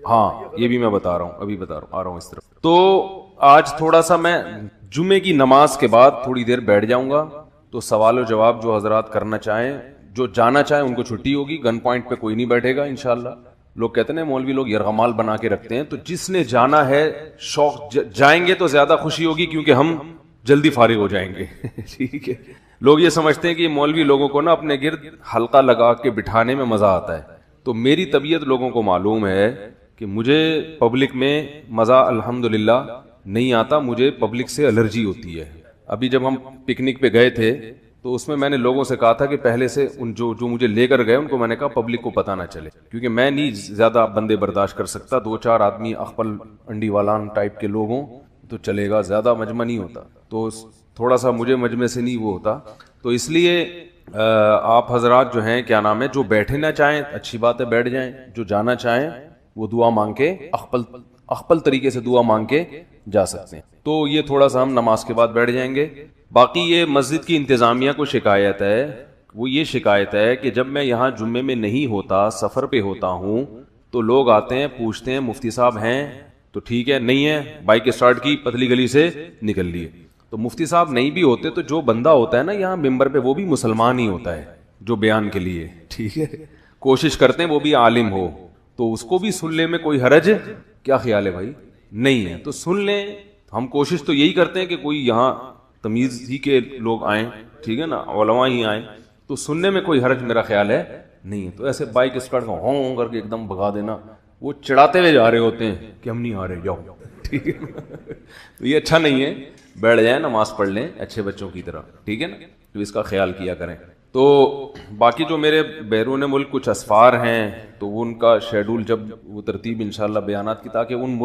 ہاں یہ بھی میں بتا رہا ہوں، ابھی بتا رہا ہوں، آ رہا ہوں اس طرف۔ تو آج تھوڑا سا میں جمعے کی نماز کے بعد تھوڑی دیر بیٹھ جاؤں گا، تو سوال و جواب جو حضرات کرنا چاہیں، جو جانا چاہیں ان کو چھٹی ہوگی، گن پوائنٹ پہ کوئی نہیں بیٹھے گا انشاءاللہ۔ لوگ کہتے ہیں مولوی لوگ یرغمال بنا کے رکھتے ہیں، تو جس نے جانا ہے شوق جائیں گے تو زیادہ خوشی ہوگی، کیونکہ ہم جلدی فارغ ہو جائیں گے ٹھیک ہے۔ لوگ یہ سمجھتے ہیں کہ مولوی لوگوں کو نا اپنے گرد حلقہ لگا کے بٹھانے میں مزہ آتا ہے، تو میری طبیعت لوگوں کو معلوم ہے کہ مجھے پبلک میں مزہ الحمدللہ نہیں آتا، مجھے پبلک سے الرجی ہوتی ہے۔ ابھی جب ہم پکنک پہ گئے تھے تو اس میں نے لوگوں سے کہا تھا کہ پہلے سے ان جو مجھے لے کر گئے ان کو میں نے کہا پبلک کو پتہ نہ چلے، کیونکہ میں نہیں زیادہ بندے برداشت کر سکتا، 2-4 آدمی اخپل انڈی والان ٹائپ کے لوگ ہوں تو چلے گا، زیادہ مجمع نہیں ہوتا، تو تھوڑا سا مجھے مجمع سے نہیں وہ ہوتا، تو اس لیے آپ حضرات جو ہیں کیا نام ہے، جو بیٹھنا چاہیں اچھی بات ہے بیٹھ جائیں، جو جانا چاہیں وہ دعا مانگ کے اخپل طریقے سے دعا مانگ کے جا سکتے ہیں۔ تو یہ تھوڑا سا ہم نماز کے بعد بیٹھ جائیں گے۔ باقی یہ مسجد کی انتظامیہ کو شکایت ہے، وہ یہ شکایت ہے کہ جب میں یہاں جمعے میں نہیں ہوتا، سفر پہ ہوتا ہوں، تو لوگ آتے ہیں پوچھتے ہیں مفتی صاحب ہیں تو ٹھیک ہے، نہیں ہے بائک اسٹارٹ کی پتلی گلی سے نکل لیے۔ تو مفتی صاحب نہیں بھی ہوتے تو جو بندہ ہوتا ہے نا یہاں ممبر پہ وہ بھی مسلمان ہی ہوتا ہے جو بیان کے لیے، ٹھیک ہے، کوشش کرتے ہیں وہ بھی عالم ہو، تو اس کو بھی سننے میں کوئی حرج کیا خیال ہے بھائی؟ نہیں ہے، تو سن لیں۔ ہم کوشش تو یہی کرتے ہیں کہ کوئی یہاں تمیز ہی کے لوگ آئیں، ٹھیک ہے نا، علماء ہی آئیں، تو سننے میں کوئی حرج میرا خیال ہے نہیں ہے۔ تو ایسے بائک اسٹارٹ ہوں کر کے ایک دم بھگا دینا، وہ چڑھاتے ہوئے جا رہے ہوتے ہیں کہ ہم نہیں آ رہے، جاؤ، ٹھیک ہے، تو یہ اچھا نہیں ہے۔ بیٹھ جائیں نماز پڑھ لیں اچھے بچوں کی طرح، ٹھیک ہے نا، تو اس کا خیال کیا کریں۔ تو باقی جو میرے بیرون ملک کچھ اسفار ہیں تو ان کا شیڈول جب وہ ترتیب انشاءاللہ بیانات کی، تاکہ ان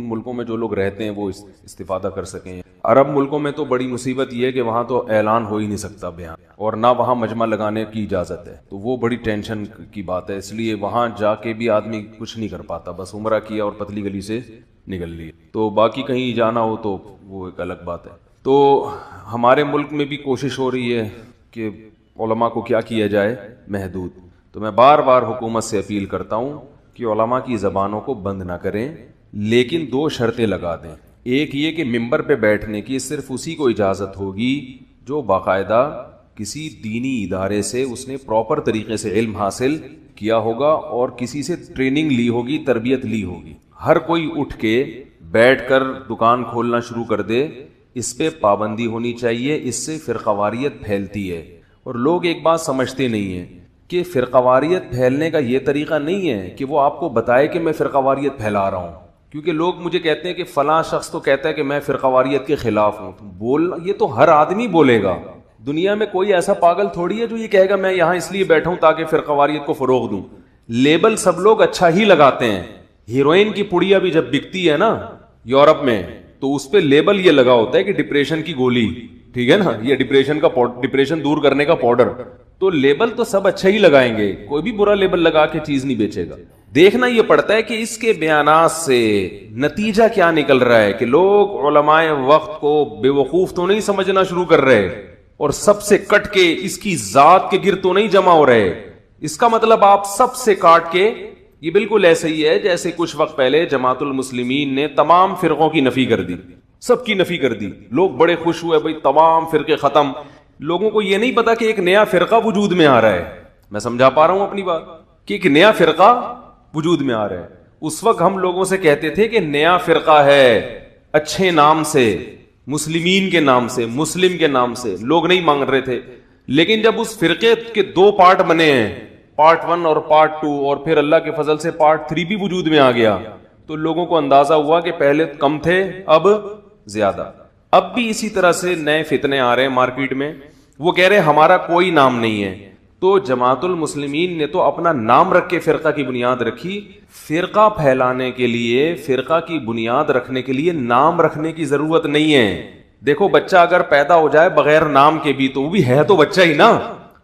ملکوں میں جو لوگ رہتے ہیں وہ استفادہ کر سکیں۔ عرب ملکوں میں تو بڑی مصیبت یہ ہے کہ وہاں تو اعلان ہو ہی نہیں سکتا بیان، اور نہ وہاں مجمع لگانے کی اجازت ہے، تو وہ بڑی ٹینشن کی بات ہے، اس لیے وہاں جا کے بھی آدمی کچھ نہیں کر پاتا، بس عمرہ کیا اور پتلی گلی سے نکل لیے۔ تو باقی کہیں جانا ہو تو وہ ایک الگ بات ہے۔ تو ہمارے ملک میں بھی کوشش ہو رہی ہے کہ علماء کو کیا کیا جائے، محدود۔ تو میں بار بار حکومت سے اپیل کرتا ہوں کہ علماء کی زبانوں کو بند نہ کریں، لیکن 2 شرطیں لگا دیں۔ ایک یہ کہ ممبر پہ بیٹھنے کی صرف اسی کو اجازت ہوگی جو باقاعدہ کسی دینی ادارے سے اس نے پراپر طریقے سے علم حاصل کیا ہوگا اور کسی سے ٹریننگ لی ہوگی، تربیت لی ہوگی۔ ہر کوئی اٹھ کے بیٹھ کر دکان کھولنا شروع کر دے، اس پہ پابندی ہونی چاہیے، اس سے فرقہ واریت پھیلتی ہے۔ اور لوگ ایک بات سمجھتے نہیں ہیں کہ فرقہ واریت پھیلنے کا یہ طریقہ نہیں ہے کہ وہ آپ کو بتائے کہ میں فرقہ واریت پھیلا رہا ہوں، کیونکہ لوگ مجھے کہتے ہیں کہ فلاں شخص تو کہتا ہے کہ میں فرقہ واریت کے خلاف ہوں۔ بولنا یہ تو ہر آدمی بولے گا، دنیا میں کوئی ایسا پاگل تھوڑی ہے جو یہ کہے گا میں یہاں اس لیے بیٹھا ہوں تاکہ فرقہ واریت کو فروغ دوں۔ لیبل سب لوگ اچھا ہی لگاتے ہیں۔ ہیروئن کی پڑیا بھی جب بکتی ہے نا یورپ میں، تو اس پہ لیبل یہ لگا ہوتا ہے کہ ڈپریشن کی گولی، ٹھیک ہے نا، یہ ڈپریشن دور کرنے کا پاؤڈر، تو لیبل تو سب اچھا ہی لگائیں گے، کوئی بھی برا لیبل لگا کے چیز نہیں بیچے گا۔ دیکھنا یہ پڑتا ہے کہ اس کے بیانات سے نتیجہ کیا نکل رہا ہے، کہ لوگ علماء وقت کو بے وقوف تو نہیں سمجھنا شروع کر رہے اور سب سے کٹ کے اس کی ذات کے گرد تو نہیں جمع ہو رہے۔ اس کا مطلب آپ سب سے کاٹ کے، یہ بالکل ایسے ہی ہے جیسے کچھ وقت پہلے جماعت المسلمین نے تمام فرقوں کی نفی کر دی، سب کی نفی کر دی، لوگ بڑے خوش ہوئے بھئی تمام فرقے ختم۔ لوگوں کو یہ نہیں پتا کہ ایک نیا فرقہ وجود میں آ رہا ہے۔ میں سمجھا پا رہا ہوں اپنی بات کہ ایک نیا فرقہ وجود میں آ رہا ہے۔ اس وقت ہم لوگوں سے کہتے تھے کہ نیا فرقہ ہے، اچھے نام سے، مسلمین کے نام سے، مسلم کے نام سے، لوگ نہیں مانگ رہے تھے۔ لیکن جب اس فرقے کے 2 پارٹ بنے ہیں، پارٹ 1 اور پارٹ 2، اور پھر اللہ کے فضل سے پارٹ 3 بھی وجود میں آ گیا، تو لوگوں کو اندازہ ہوا کہ پہلے کم تھے اب زیادہ۔ اب بھی اسی طرح سے نئے فتنے آ رہے ہیں مارکیٹ میں، وہ کہہ رہے ہیں ہمارا کوئی نام نہیں ہے۔ تو جماعت المسلمین نے تو اپنا نام رکھ کے فرقہ کی بنیاد رکھی۔ فرقہ پھیلانے کے لیے، فرقہ کی بنیاد رکھنے کے لیے نام رکھنے کی ضرورت نہیں ہے۔ دیکھو بچہ اگر پیدا ہو جائے بغیر نام کے بھی تو وہ بھی ہے تو بچہ ہی نا۔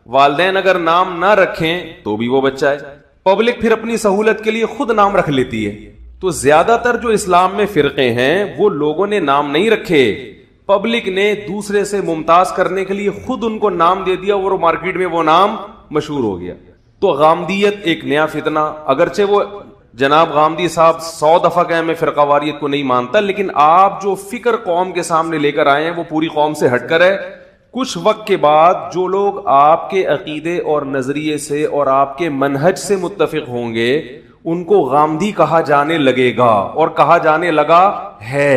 والدین اگر نام نہ رکھیں تو بھی وہ بچہ ہے۔ پبلک پھر اپنی سہولت کے لیے خود نام رکھ لیتی ہے۔ تو زیادہ تر جو اسلام میں فرقے ہیں وہ لوگوں نے نام نہیں رکھے، پبلک نے دوسرے سے ممتاز کرنے کے لیے خود ان کو نام دے دیا اور مارکیٹ میں وہ نام مشہور ہو گیا۔ تو غامدیت ایک نیا فتنہ، اگرچہ وہ جناب غامدی صاحب 100 دفعہ کہیں میں فرقہ واریت کو نہیں مانتا، لیکن آپ جو فکر قوم کے سامنے لے کر آئے ہیں وہ پوری قوم سے ہٹ کر ہے. کچھ وقت کے بعد جو لوگ آپ کے عقیدے اور نظریے سے اور آپ کے منہج سے متفق ہوں گے ان کو غامدی کہا جانے لگے گا اور کہا جانے لگا ہے.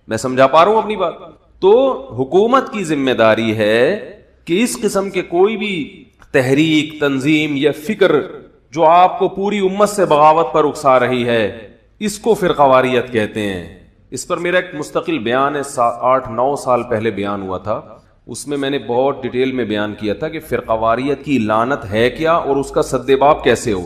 میں سمجھا پا رہا ہوں اپنی بات؟ تو حکومت کی ذمہ داری ہے کہ اس قسم کے کوئی بھی تحریک، تنظیم یا فکر جو آپ کو پوری امت سے بغاوت پر اکسا رہی ہے، اس کو فرقہ واریت کہتے ہیں. اس پر میرا ایک مستقل بیان ہے، 8-9 سال پہلے بیان ہوا تھا. اس میں میں نے بہت ڈیٹیل میں بیان کیا تھا کہ فرقہ واریت کی لعنت ہے کیا اور اس کا سدباب کیسے ہو.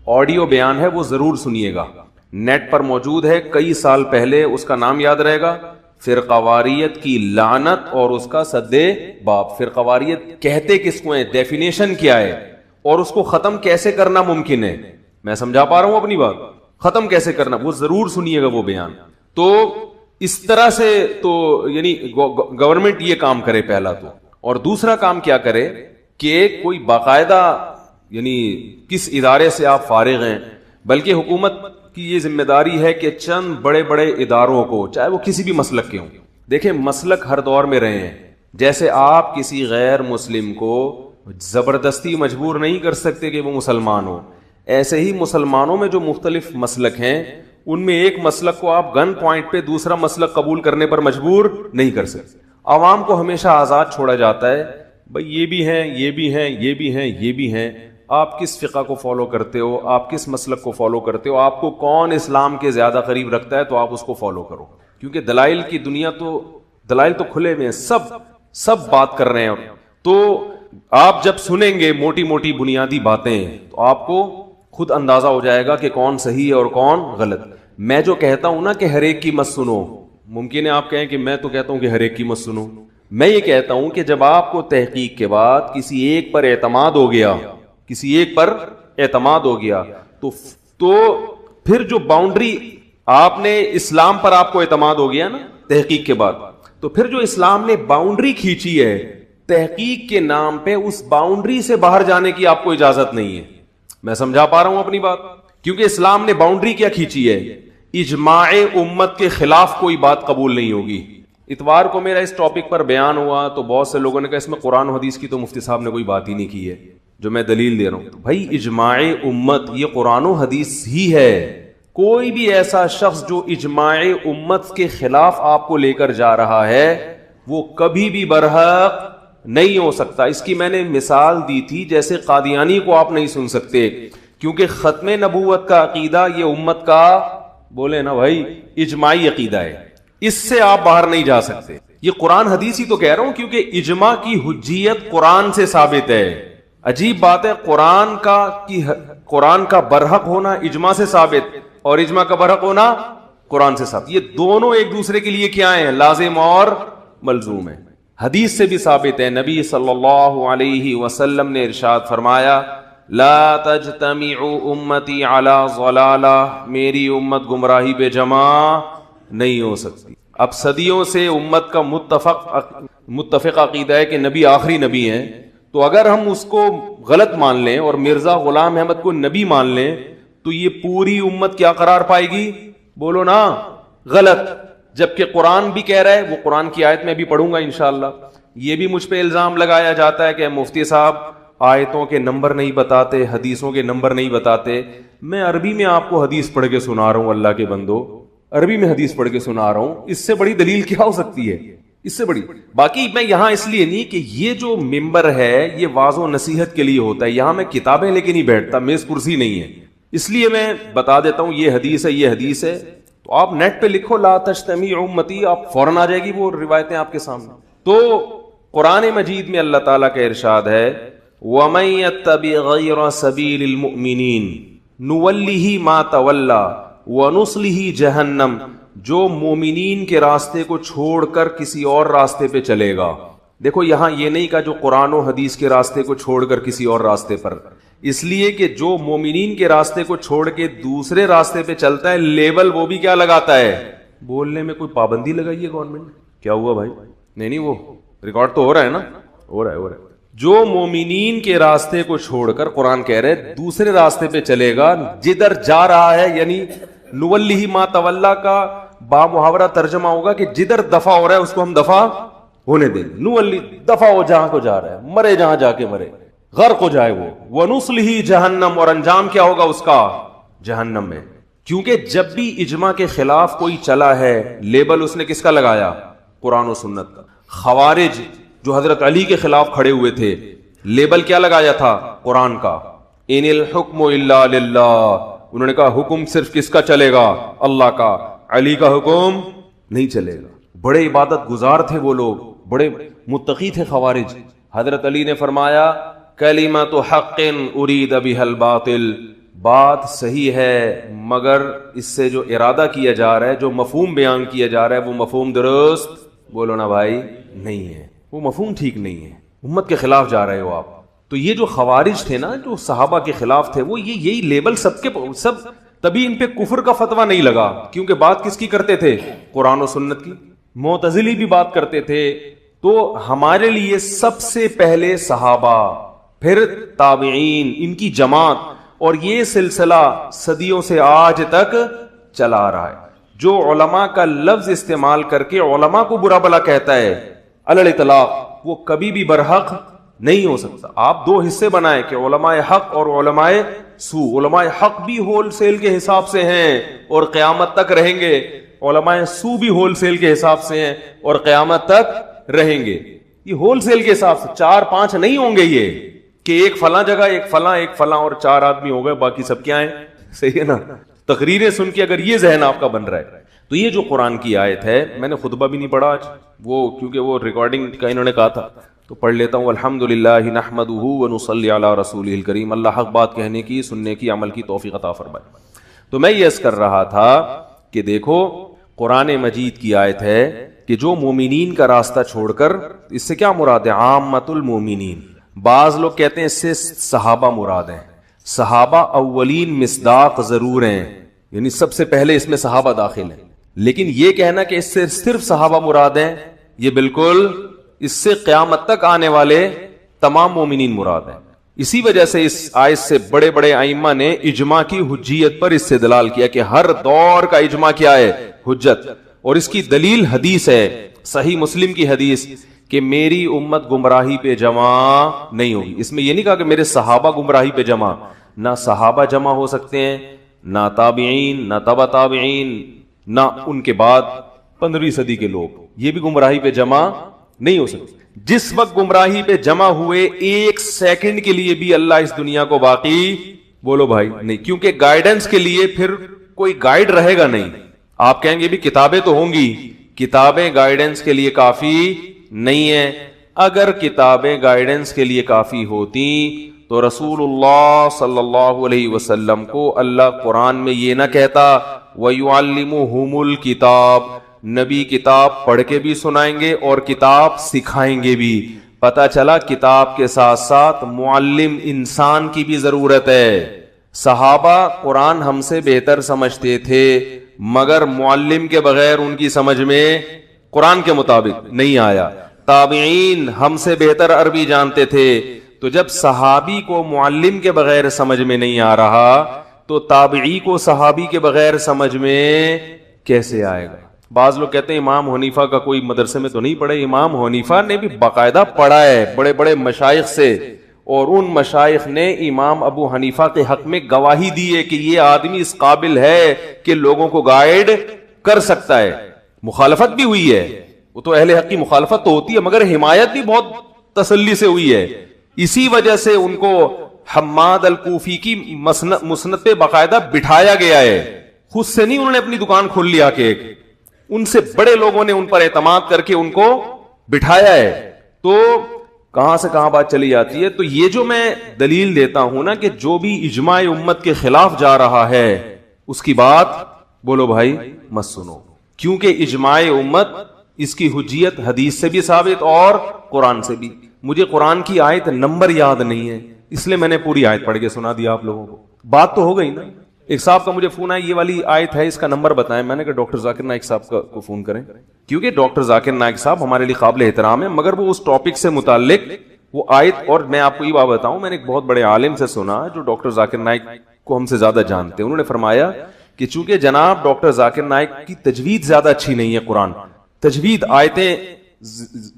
آڈیو بیان ہے، وہ ضرور سنیے گا، نیٹ پر موجود ہے، کئی سال پہلے. اس کا نام یاد رہے گا، فرقہ واریت کی لعنت اور اس کا سدباب. فرقہ واریت کہتے کس کو ہیں، ڈیفینیشن کیا ہے، اور اس کو ختم کیسے کرنا ممکن ہے. میں سمجھا پا رہا ہوں اپنی بات؟ ختم کیسے کرنا وہ ضرور سنیے گا وہ بیان. تو اس طرح سے تو یعنی گورنمنٹ یہ کام کرے پہلا تو، اور دوسرا کام کیا کرے کہ کوئی باقاعدہ یعنی کس ادارے سے آپ فارغ ہیں، بلکہ حکومت کی یہ ذمہ داری ہے کہ چند بڑے بڑے اداروں کو، چاہے وہ کسی بھی مسلک کے ہوں، دیکھیں مسلک ہر دور میں رہے ہیں. جیسے آپ کسی غیر مسلم کو زبردستی مجبور نہیں کر سکتے کہ وہ مسلمان ہو، ایسے ہی مسلمانوں میں جو مختلف مسلک ہیں ان میں ایک مسلک کو آپ گن پوائنٹ پہ دوسرا مسلک قبول کرنے پر مجبور نہیں کر سکتے. عوام کو ہمیشہ آزاد چھوڑا جاتا ہے، بھئی یہ بھی ہیں، یہ بھی ہیں، یہ بھی ہیں، یہ بھی ہیں. آپ کس فقہ کو فالو کرتے ہو، آپ کس مسلک کو فالو کرتے ہو، آپ کو کون اسلام کے زیادہ قریب رکھتا ہے تو آپ اس کو فالو کرو. کیونکہ دلائل کی دنیا تو، دلائل تو کھلے ہوئے ہیں، سب بات کر رہے ہیں. تو آپ جب سنیں گے موٹی موٹی بنیادی باتیں تو آپ کو خود اندازہ ہو جائے گا کہ کون صحیح ہے اور کون غلط. میں جو کہتا ہوں نا کہ ہر ایک کی مت سنو، ممکن ہے آپ کہیں کہ میں تو کہتا ہوں کہ ہر ایک کی مت سنو. میں یہ کہتا ہوں کہ جب آپ کو تحقیق کے بعد کسی ایک پر اعتماد ہو گیا، کسی ایک پر اعتماد ہو گیا تو پھر جو باؤنڈری آپ نے اسلام پر آپ کو اعتماد ہو گیا نا تحقیق کے بعد، تو پھر جو اسلام نے باؤنڈری کھینچی ہے تحقیق کے نام پہ، اس باؤنڈری سے باہر جانے کی آپ کو اجازت نہیں ہے. میں سمجھا پا رہا ہوں اپنی بات؟ کیونکہ اسلام نے باؤنڈری کیا کھینچی ہے، اجماع امت کے خلاف کوئی بات قبول نہیں ہوگی. اتوار کو میرا اس ٹاپک پر بیان ہوا تو بہت سے لوگوں نے کہا اس میں قرآن و حدیث کی تو مفتی صاحب نے کوئی بات ہی نہیں کی ہے جو میں دلیل دے رہا ہوں. تو بھائی اجماع امت یہ قرآن و حدیث ہی ہے. کوئی بھی ایسا شخص جو اجماع امت کے خلاف آپ کو لے کر جا رہا ہے وہ کبھی بھی برحق نہیں ہو سکتا. اس کی میں نے مثال دی تھی، جیسے قادیانی کو آپ نہیں سن سکتے کیونکہ ختم نبوت کا عقیدہ یہ امت کا، بولے نا بھائی، اجماعی عقیدہ ہے، اس سے آپ باہر نہیں جا سکتے. یہ قرآن حدیث ہی تو کہہ رہا ہوں کیونکہ اجماع کی حجیت قرآن سے ثابت ہے. عجیب بات ہے، قرآن کا برحق ہونا اجماع سے ثابت اور اجماع کا برحق ہونا قرآن سے ثابت. یہ دونوں ایک دوسرے کے لیے کیا ہیں، لازم اور ملزوم ہیں. حدیث سے بھی ثابت ہے، نبی صلی اللہ علیہ وسلم نے ارشاد فرمایا لا تجتمع امتی علی ضلالہ، میری امت گمراہی پہ جمع نہیں ہو سکتی. اب صدیوں سے امت کا متفق عقیدہ ہے کہ نبی آخری نبی ہیں، تو اگر ہم اس کو غلط مان لیں اور مرزا غلام احمد کو نبی مان لیں تو یہ پوری امت کیا قرار پائے گی، بولو نا، غلط. جبکہ قرآن بھی کہہ رہا ہے، وہ قرآن کی آیت میں بھی پڑھوں گا انشاءاللہ. یہ بھی مجھ پہ الزام لگایا جاتا ہے کہ مفتی صاحب آیتوں کے نمبر نہیں بتاتے، حدیثوں کے نمبر نہیں بتاتے. میں عربی میں آپ کو حدیث پڑھ کے سنا رہا ہوں، اللہ کے بندو، عربی میں حدیث پڑھ کے سنا رہا ہوں. اس سے بڑی دلیل کیا ہو سکتی ہے، اس سے بڑی. باقی میں یہاں اس لیے نہیں کہ یہ جو ممبر ہے یہ واعظ و نصیحت کے لیے ہوتا ہے، یہاں میں کتابیں لے کے نہیں بیٹھتا، میز کرسی نہیں ہے. اس لیے میں بتا دیتا ہوں یہ حدیث ہے، یہ حدیث ہے. تو آپ نیٹ پہ لکھو لا تجتمع امتی، آپ فوراً آ جائے گی وہ روایتیں آپ کے سامنے. تو قرآن مجید میں اللہ تعالیٰ کا ارشاد ہے وَمَن يَتَّبِعْ غَيْرَ سَبِيلِ الْمُؤْمِنِينَ نُوَلِّهِ مَا تَوَلَّى وَنُصْلِهِ جَهَنَّمَ، جو مومنین کے راستے کو چھوڑ کر کسی اور راستے پہ چلے گا. دیکھو یہاں یہ نہیں کہا جو قرآن و حدیث کے راستے کو چھوڑ کر کسی اور راستے پر، اس لیے کہ جو مومنین کے راستے کو چھوڑ کے دوسرے راستے پہ چلتا ہے لیبل وہ بھی کیا لگاتا ہے، بولنے میں کوئی پابندی لگائی ہے گورنمنٹ نے. کیا ہوا بھائی؟ نہیں وہ ریکارڈ تو ہو رہا ہے نا، ہو رہا ہے. جو مومنین کے راستے کو چھوڑ کر قرآن کہہ رہے دوسرے راستے پہ چلے گا، جدھر جا رہا ہے، یعنی نولیہ ما تولا کا با محاورہ ترجمہ ہوگا کہ جدھر دفع ہو رہا ہے اس کو ہم دفع ہونے دیں، نولی دفع ہو جہاں کو جا رہا ہے، مرے جہاں جا کے مرے، غرق ہو جائے وہ، وَنُصْلِهِ جہنم، اور انجام کیا ہوگا اس کا؟ جہنم میں۔ کیونکہ جب بھی اجماع کے خلاف کوئی چلا ہے، لیبل اس نے کس کا لگایا؟ قرآن و سنت کا۔ خوارج جو حضرت علی کے خلاف کھڑے ہوئے تھے، لیبل کیا لگایا تھا؟ قرآن کا۔ ان الحکم الا للہ، انہوں نے کہا حکم صرف کس کا چلے گا؟ اللہ کا، علی کا حکم نہیں چلے گا۔ بڑے عبادت گزار تھے وہ لوگ، بڑے متقی تھے خوارج۔ حضرت علی نے فرمایا کلمۃ حق ارید بها الباطل، بات صحیح ہے مگر اس سے جو ارادہ کیا جا رہا ہے، جو مفہوم بیان کیا جا رہا ہے، وہ مفہوم درست، بولو نا بھائی، نہیں ہے، وہ مفہوم ٹھیک نہیں ہے، امت کے خلاف جا رہے ہو آپ۔ تو یہ جو خوارج تھے نا، جو صحابہ کے خلاف تھے، وہ یہی لیبل سب کے سب، تبھی ان پہ کفر کا فتویٰ نہیں لگا، کیونکہ بات کس کی کرتے تھے؟ قرآن و سنت کی۔ معتزلی بھی بات کرتے تھے۔ تو ہمارے لیے سب سے پہلے صحابہ، پھر تابعین، ان کی جماعت، اور یہ سلسلہ صدیوں سے آج تک چلا آ رہا ہے۔ جو علماء کا لفظ استعمال کر کے علماء کو برا بلا کہتا ہے علی الاطلاق، وہ کبھی بھی برحق نہیں ہو سکتا۔ آپ دو حصے بنائیں کہ علماء حق اور علماء سو۔ علماء حق بھی ہول سیل کے حساب سے ہیں اور قیامت تک رہیں گے، علماء سو بھی ہول سیل کے حساب سے ہیں اور قیامت تک رہیں گے۔ یہ ہول سیل کے حساب سے 4-5 نہیں ہوں گے، یہ کہ ایک فلاں جگہ ایک فلاں اور 4 آدمی ہو گئے، باقی سب کیا ہیں؟ صحیح ہے نا؟ تقریریں سن کے اگر یہ ذہن آپ کا بن رہا ہے تو یہ جو قرآن کی آیت ہے، میں نے خطبہ بھی نہیں پڑھا آج، وہ کیونکہ وہ ریکارڈنگ کا انہوں نے کہا تھا تو پڑھ لیتا ہوں۔ الحمدللہ نحمدہ ونصلی علی رسولہ الکریم، اللہ حق بات کہنے کی، سننے کی، عمل کی توفیق عطا فرمائے۔ تو میں یہ عرض کر رہا تھا کہ دیکھو قرآن مجید کی آیت ہے کہ جو مومنین کا راستہ چھوڑ کر، اس سے کیا مراد ہے؟ عامۃ المومنین۔ بعض لوگ کہتے ہیں اس سے صحابہ مراد ہیں۔ صحابہ اولین مصداق ضرور ہیں، یعنی سب سے پہلے اس میں صحابہ داخل ہیں، لیکن یہ کہنا کہ اس سے صرف صحابہ مراد ہیں، یہ بالکل، اس سے قیامت تک آنے والے تمام مومنین مراد ہیں۔ اسی وجہ سے اس آیت سے بڑے بڑے ائمہ نے اجماع کی حجیت پر استدلال کیا کہ ہر دور کا اجماع کیا ہے؟ حجت۔ اور اس کی دلیل حدیث ہے، صحیح مسلم کی حدیث کہ میری امت گمراہی پہ جمع نہیں ہوگی۔ اس میں یہ نہیں کہا کہ میرے صحابہ گمراہی پہ جمع، نہ صحابہ جمع ہو سکتے ہیں، نہ تابعین، نہ تبع تابعین، نہ ان کے بعد 15ویں صدی کے لوگ، یہ بھی گمراہی پہ جمع نہیں ہو سکتے۔ جس وقت گمراہی پہ جمع ہوئے، 1 سیکنڈ کے لیے بھی اللہ اس دنیا کو باقی، بولو بھائی، نہیں، کیونکہ گائیڈنس کے لیے پھر کوئی گائیڈ رہے گا نہیں۔ آپ کہیں گے بھی کتابیں تو ہوں گی، کتابیں گائیڈنس کے لیے کافی نہیں ہے۔ اگر کتابیں گائیڈنس کے لیے کافی ہوتی تو رسول اللہ صلی اللہ علیہ وسلم کو اللہ قرآن میں یہ نہ کہتا وَيُعَلِّمُهُمُ الْكِتَابَ، نبی کتاب پڑھ کے بھی سنائیں گے اور کتاب سکھائیں گے بھی۔ پتہ چلا کتاب کے ساتھ ساتھ معلم انسان کی بھی ضرورت ہے۔ صحابہ قرآن ہم سے بہتر سمجھتے تھے مگر معلم کے بغیر ان کی سمجھ میں قرآن کے مطابق نہیں آیا۔ تابعین ہم سے بہتر عربی جانتے تھے، تو جب صحابی کو معلم کے بغیر سمجھ میں نہیں آ رہا تو تابعی کو صحابی کے بغیر سمجھ میں کیسے آئے گا؟ بعض لوگ کہتے ہیں امام حنیفہ کا کوئی مدرسے میں تو نہیں پڑھا۔ امام حنیفہ نے بھی باقاعدہ پڑھا ہے بڑے بڑے مشائخ سے، اور ان مشائخ نے امام ابو حنیفہ کے حق میں گواہی دی ہے کہ یہ آدمی اس قابل ہے کہ لوگوں کو گائیڈ کر سکتا ہے۔ مخالفت بھی ہوئی ہے، وہ تو اہل حق کی مخالفت تو ہوتی ہے، مگر حمایت بھی بہت تسلی سے ہوئی ہے۔ اسی وجہ سے ان کو حماد الکوفی کی مسند پہ باقاعدہ بٹھایا گیا ہے، خود سے نہیں، انہوں نے اپنی دکان کھول لیا کہ ان سے بڑے لوگوں نے ان پر اعتماد کر کے ان کو بٹھایا ہے۔ تو کہاں سے کہاں بات چلی جاتی ہے۔ تو یہ جو میں دلیل دیتا ہوں نا کہ جو بھی اجماع امت کے خلاف جا رہا ہے اس کی بات، بولو بھائی، مت سنو، کیونکہ اجماع امت، اس کی حجیت حدیث سے بھی ثابت اور قرآن سے بھی۔ مجھے قرآن کی آیت نمبر یاد نہیں ہے، اس لیے میں نے پوری آیت پڑھ کے سنا دیا آپ لوگوں کو۔ بات تو ہو گئی نا۔ ایک صاحب کا مجھے فون آیا، یہ والی آیت ہے، اس کا نمبر بتائیں۔ میں نے کہا ڈاکٹر ذاکر نائک صاحب کو فون کریں، کیونکہ ڈاکٹر ذاکر نائک صاحب ہمارے لیے قابل احترام ہے، مگر وہ اس ٹاپک سے متعلق وہ آیت. اور میں آپ کو یہ بات بتاؤں, میں نے ایک بہت بڑے عالم سے سنا جو ڈاکٹر ذاکر نائک کو ہم سے زیادہ جانتے ہیں, انہوں نے فرمایا کہ چونکہ جناب ڈاکٹر ذاکر نائک کی تجوید زیادہ اچھی نہیں ہے, قرآن تجوید آیتیں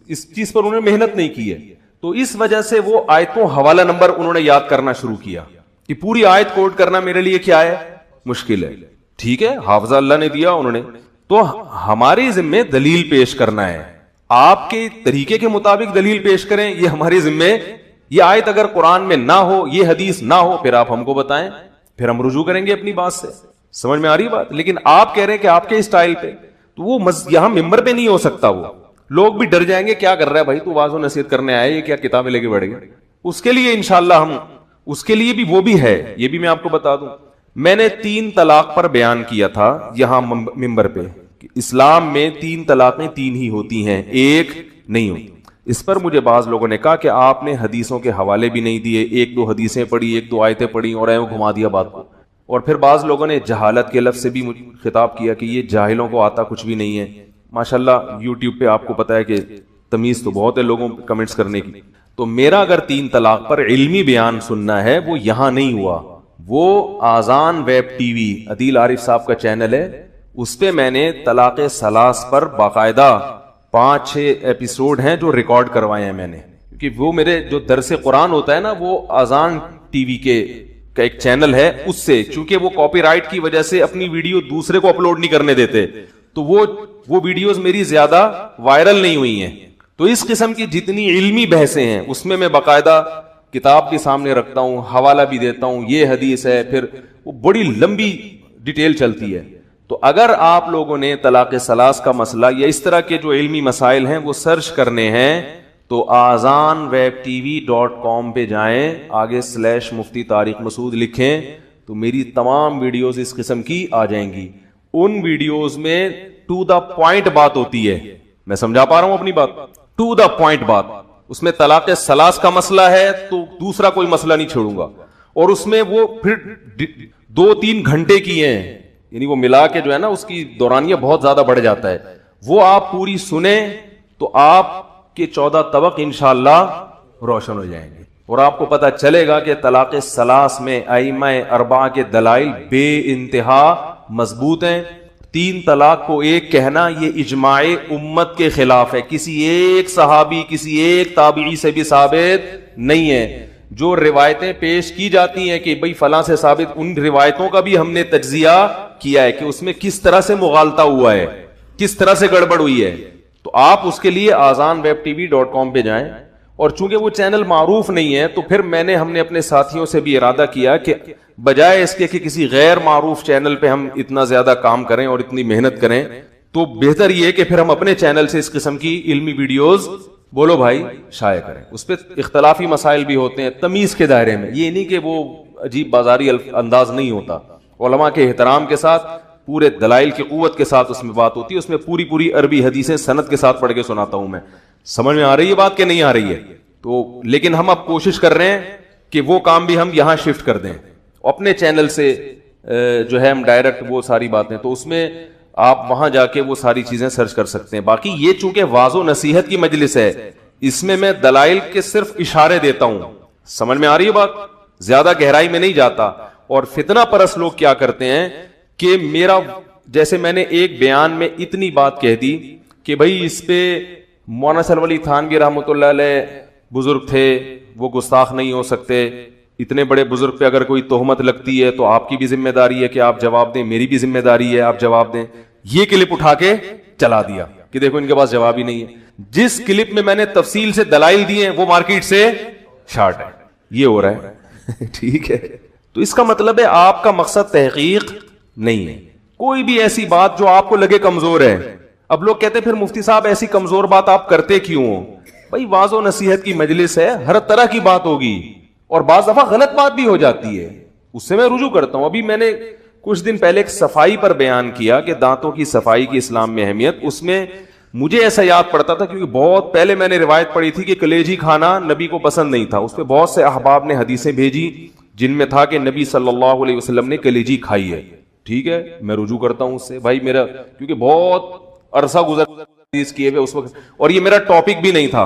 اس چیز پر انہوں نے محنت نہیں کی ہے, تو اس وجہ سے وہ آیتوں حوالہ نمبر انہوں نے یاد کرنا شروع کیا کہ پوری آیت کوٹ کرنا میرے لیے کیا ہے, مشکل ہے. ٹھیک ہے, حافظہ اللہ نے دیا انہوں نے, تو ہمارے ذمے دلیل پیش کرنا ہے, آپ کے طریقے کے مطابق دلیل پیش کریں, یہ ہمارے ذمے. یہ آیت اگر قرآن میں نہ ہو, یہ حدیث نہ ہو, پھر آپ ہم کو بتائیں, پھر ہم رجوع کریں گے اپنی بات سے. سمجھ میں آ رہی بات؟ لیکن آپ کہہ رہے ہیں کہ آپ کے اسٹائل پہ, تو وہ یہاں ممبر پہ نہیں ہو سکتا. وہ لوگ بھی ڈر جائیں گے, کیا کر رہا ہے بھائی, تو واضح نصیحت کرنے آئے, یہ کیا کتابیں لے کے بیٹھ گئے. اس کے لیے انشاءاللہ ہم, اس کے لیے بھی وہ بھی ہے, یہ بھی میں آپ کو بتا دوں. میں نے 3 طلاق پر بیان کیا تھا یہاں ممبر پہ, اسلام میں 3 طلاقیں 3 ہی ہوتی ہیں, ایک نہیں ہوتی. اس پر مجھے بعض لوگوں نے کہا کہ آپ نے حدیثوں کے حوالے بھی نہیں دیے, 1-2 حدیثیں پڑھی, 1-2 آیتیں پڑھی اور ایوں گھما دیا بات کو. اور پھر بعض لوگوں نے جہالت کے لفظ سے بھی خطاب کیا کہ یہ جاہلوں کو آتا کچھ بھی نہیں ہے. ماشاءاللہ یوٹیوب پہ آپ کو پتا ہے کہ تمیز تو بہت ہے لوگوں پہ کمنٹس کرنے کی. تو میرا اگر 3 طلاق پر علمی بیان سننا ہے, وہ یہاں نہیں ہوا, وہ آذان ویب ٹی وی, عدیل عارف صاحب کا چینل ہے, اس پہ میں نے طلاق ثلاث پر باقاعدہ 5-6 ایپیسوڈ ہیں جو ریکارڈ کروائے ہیں میں نے, کیونکہ وہ میرے جو درس قرآن ہوتا ہے نا, وہ آذان ٹی وی کا ایک چینل ہے, اس سے چونکہ وہ کاپی رائٹ کی وجہ سے اپنی ویڈیو دوسرے کو اپلوڈ نہیں کرنے دیتے, تو وہ ویڈیوز میری زیادہ وائرل نہیں ہوئی ہیں. تو اس قسم کی جتنی علمی بحثیں ہیں اس میں باقاعدہ کتاب بھی سامنے رکھتا ہوں, حوالہ بھی دیتا ہوں, یہ حدیث ہے, پھر وہ بڑی لمبی ڈیٹیل چلتی ہے. تو اگر آپ لوگوں نے طلاق ثلاث کا مسئلہ یا اس طرح کے جو علمی مسائل ہیں وہ سرچ کرنے ہیں, تو آذان ویب ٹی وی .com پہ جائیں, آگے /مفتی طارق مسعود لکھیں, تو میری تمام ویڈیوز اس قسم کی آ جائیں گی. ان ویڈیوز میں ٹو دا پوائنٹ بات ہوتی ہے, میں سمجھا پا رہا ہوں اپنی بات, ٹو دا پوائنٹ بات. اس میں طلاق ثلاث کا مسئلہ ہے تو دوسرا کوئی مسئلہ نہیں چھوڑوں گا, اور اس میں وہ پھر 2-3 گھنٹے کی ہیں, یعنی وہ ملا کے جو ہے نا اس کی دورانیہ بہت زیادہ بڑھ جاتا ہے. وہ آپ پوری سنیں تو آپ کے 14 طبق انشاءاللہ روشن ہو جائیں گے, اور آپ کو پتا چلے گا کہ طلاق ثلاث میں ائمہ اربعہ کے دلائل بے انتہا مضبوط ہیں. 3 طلاق کو ایک کہنا یہ اجماع امت کے خلاف ہے, کسی ایک صحابی کسی ایک تابعی سے بھی ثابت نہیں ہے. جو روایتیں پیش کی جاتی ہیں کہ بھئی فلاں سے ثابت, ان روایتوں کا بھی ہم نے تجزیہ کیا ہے کہ اس میں کس طرح سے مغالطہ ہوا ہے, کس طرح سے گڑبڑ ہوئی ہے. تو آپ اس کے لیے آذان ویب ٹی وی .com پہ جائیں, اور چونکہ وہ چینل معروف نہیں ہے تو پھر ہم نے اپنے ساتھیوں سے بھی ارادہ کیا کہ بجائے اس کے کہ کسی غیر معروف چینل پہ ہم اتنا زیادہ کام کریں اور اتنی محنت کریں, تو بہتر یہ کہ پھر ہم اپنے چینل سے اس قسم کی علمی ویڈیوز بولو بھائی شائع کریں. اس پہ اختلافی مسائل بھی ہوتے ہیں تمیز کے دائرے میں, یہ نہیں کہ وہ عجیب بازاری انداز نہیں ہوتا, علماء کے احترام کے ساتھ پورے دلائل کی قوت کے ساتھ اس میں بات ہوتی ہے. اس میں پوری عربی حدیثیں سند کے ساتھ پڑھ کے سناتا ہوں میں. سمجھ میں آ رہی ہے بات کہ نہیں آ رہی ہے؟ تو لیکن ہم اب کوشش کر رہے ہیں کہ وہ کام بھی ہم یہاں شفٹ کر دیں, اپنے چینل سے جو ہے ہم ڈائریکٹ وہ ساری باتیں, تو اس میں آپ وہاں جا کے وہ ساری چیزیں سرچ کر سکتے ہیں. باقی یہ چونکہ واعظ و نصیحت کی مجلس ہے, اس میں دلائل کے صرف اشارے دیتا ہوں. سمجھ میں آ رہی ہے بات؟ زیادہ گہرائی میں نہیں جاتا. اور فتنہ پرست لوگ کیا کرتے ہیں کہ میرا, جیسے میں نے ایک بیان میں اتنی بات کہہ دی کہ بھئی اس پہ مولانا سرور علی تھانوی رحمۃ اللہ علیہ بزرگ تھے, وہ گستاخ نہیں ہو سکتے. اتنے بڑے بزرگ پہ اگر کوئی تہمت لگتی ہے تو آپ کی بھی ذمہ داری ہے کہ آپ جواب دیں, میری بھی ذمہ داری ہے آپ جواب دیں. یہ کلپ اٹھا کے چلا دیا کہ دیکھو ان کے پاس جواب ہی نہیں ہے. جس کلپ میں نے تفصیل سے دلائل دیے ہیں وہ مارکیٹ سے شارٹ ہے. یہ ہو رہا ہے ٹھیک ہے. تو اس کا مطلب ہے آپ کا مقصد تحقیق نہیں ہے. کوئی بھی ایسی بات جو آپ کو لگے کمزور ہے, اب لوگ کہتے ہیں پھر مفتی صاحب ایسی کمزور بات آپ کرتے کیوں ہو؟ بھائی واعظ و نصیحت کی مجلس ہے, ہر طرح کی بات ہوگی, اور بعض دفعہ غلط بات بھی ہو جاتی ہے, اس سے میں رجوع کرتا ہوں. ابھی میں نے کچھ دن پہلے ایک صفائی پر بیان کیا کہ دانتوں کی صفائی کی اسلام میں اہمیت. اس میں مجھے ایسا یاد پڑتا تھا کیونکہ بہت پہلے میں نے روایت پڑھی تھی کہ کلیجی کھانا نبی کو پسند نہیں تھا. اس پہ بہت سے احباب نے حدیثیں بھیجی جن میں تھا کہ نبی صلی اللہ علیہ وسلم نے کلیجی کھائی ہے. ٹھیک ہے, میں رجوع کرتا ہوں اس سے. بھائی میرا کیونکہ بہت عرصہ گزر حدیث کیے ہوئے اس وقت, اور یہ میرا ٹاپک بھی نہیں تھا.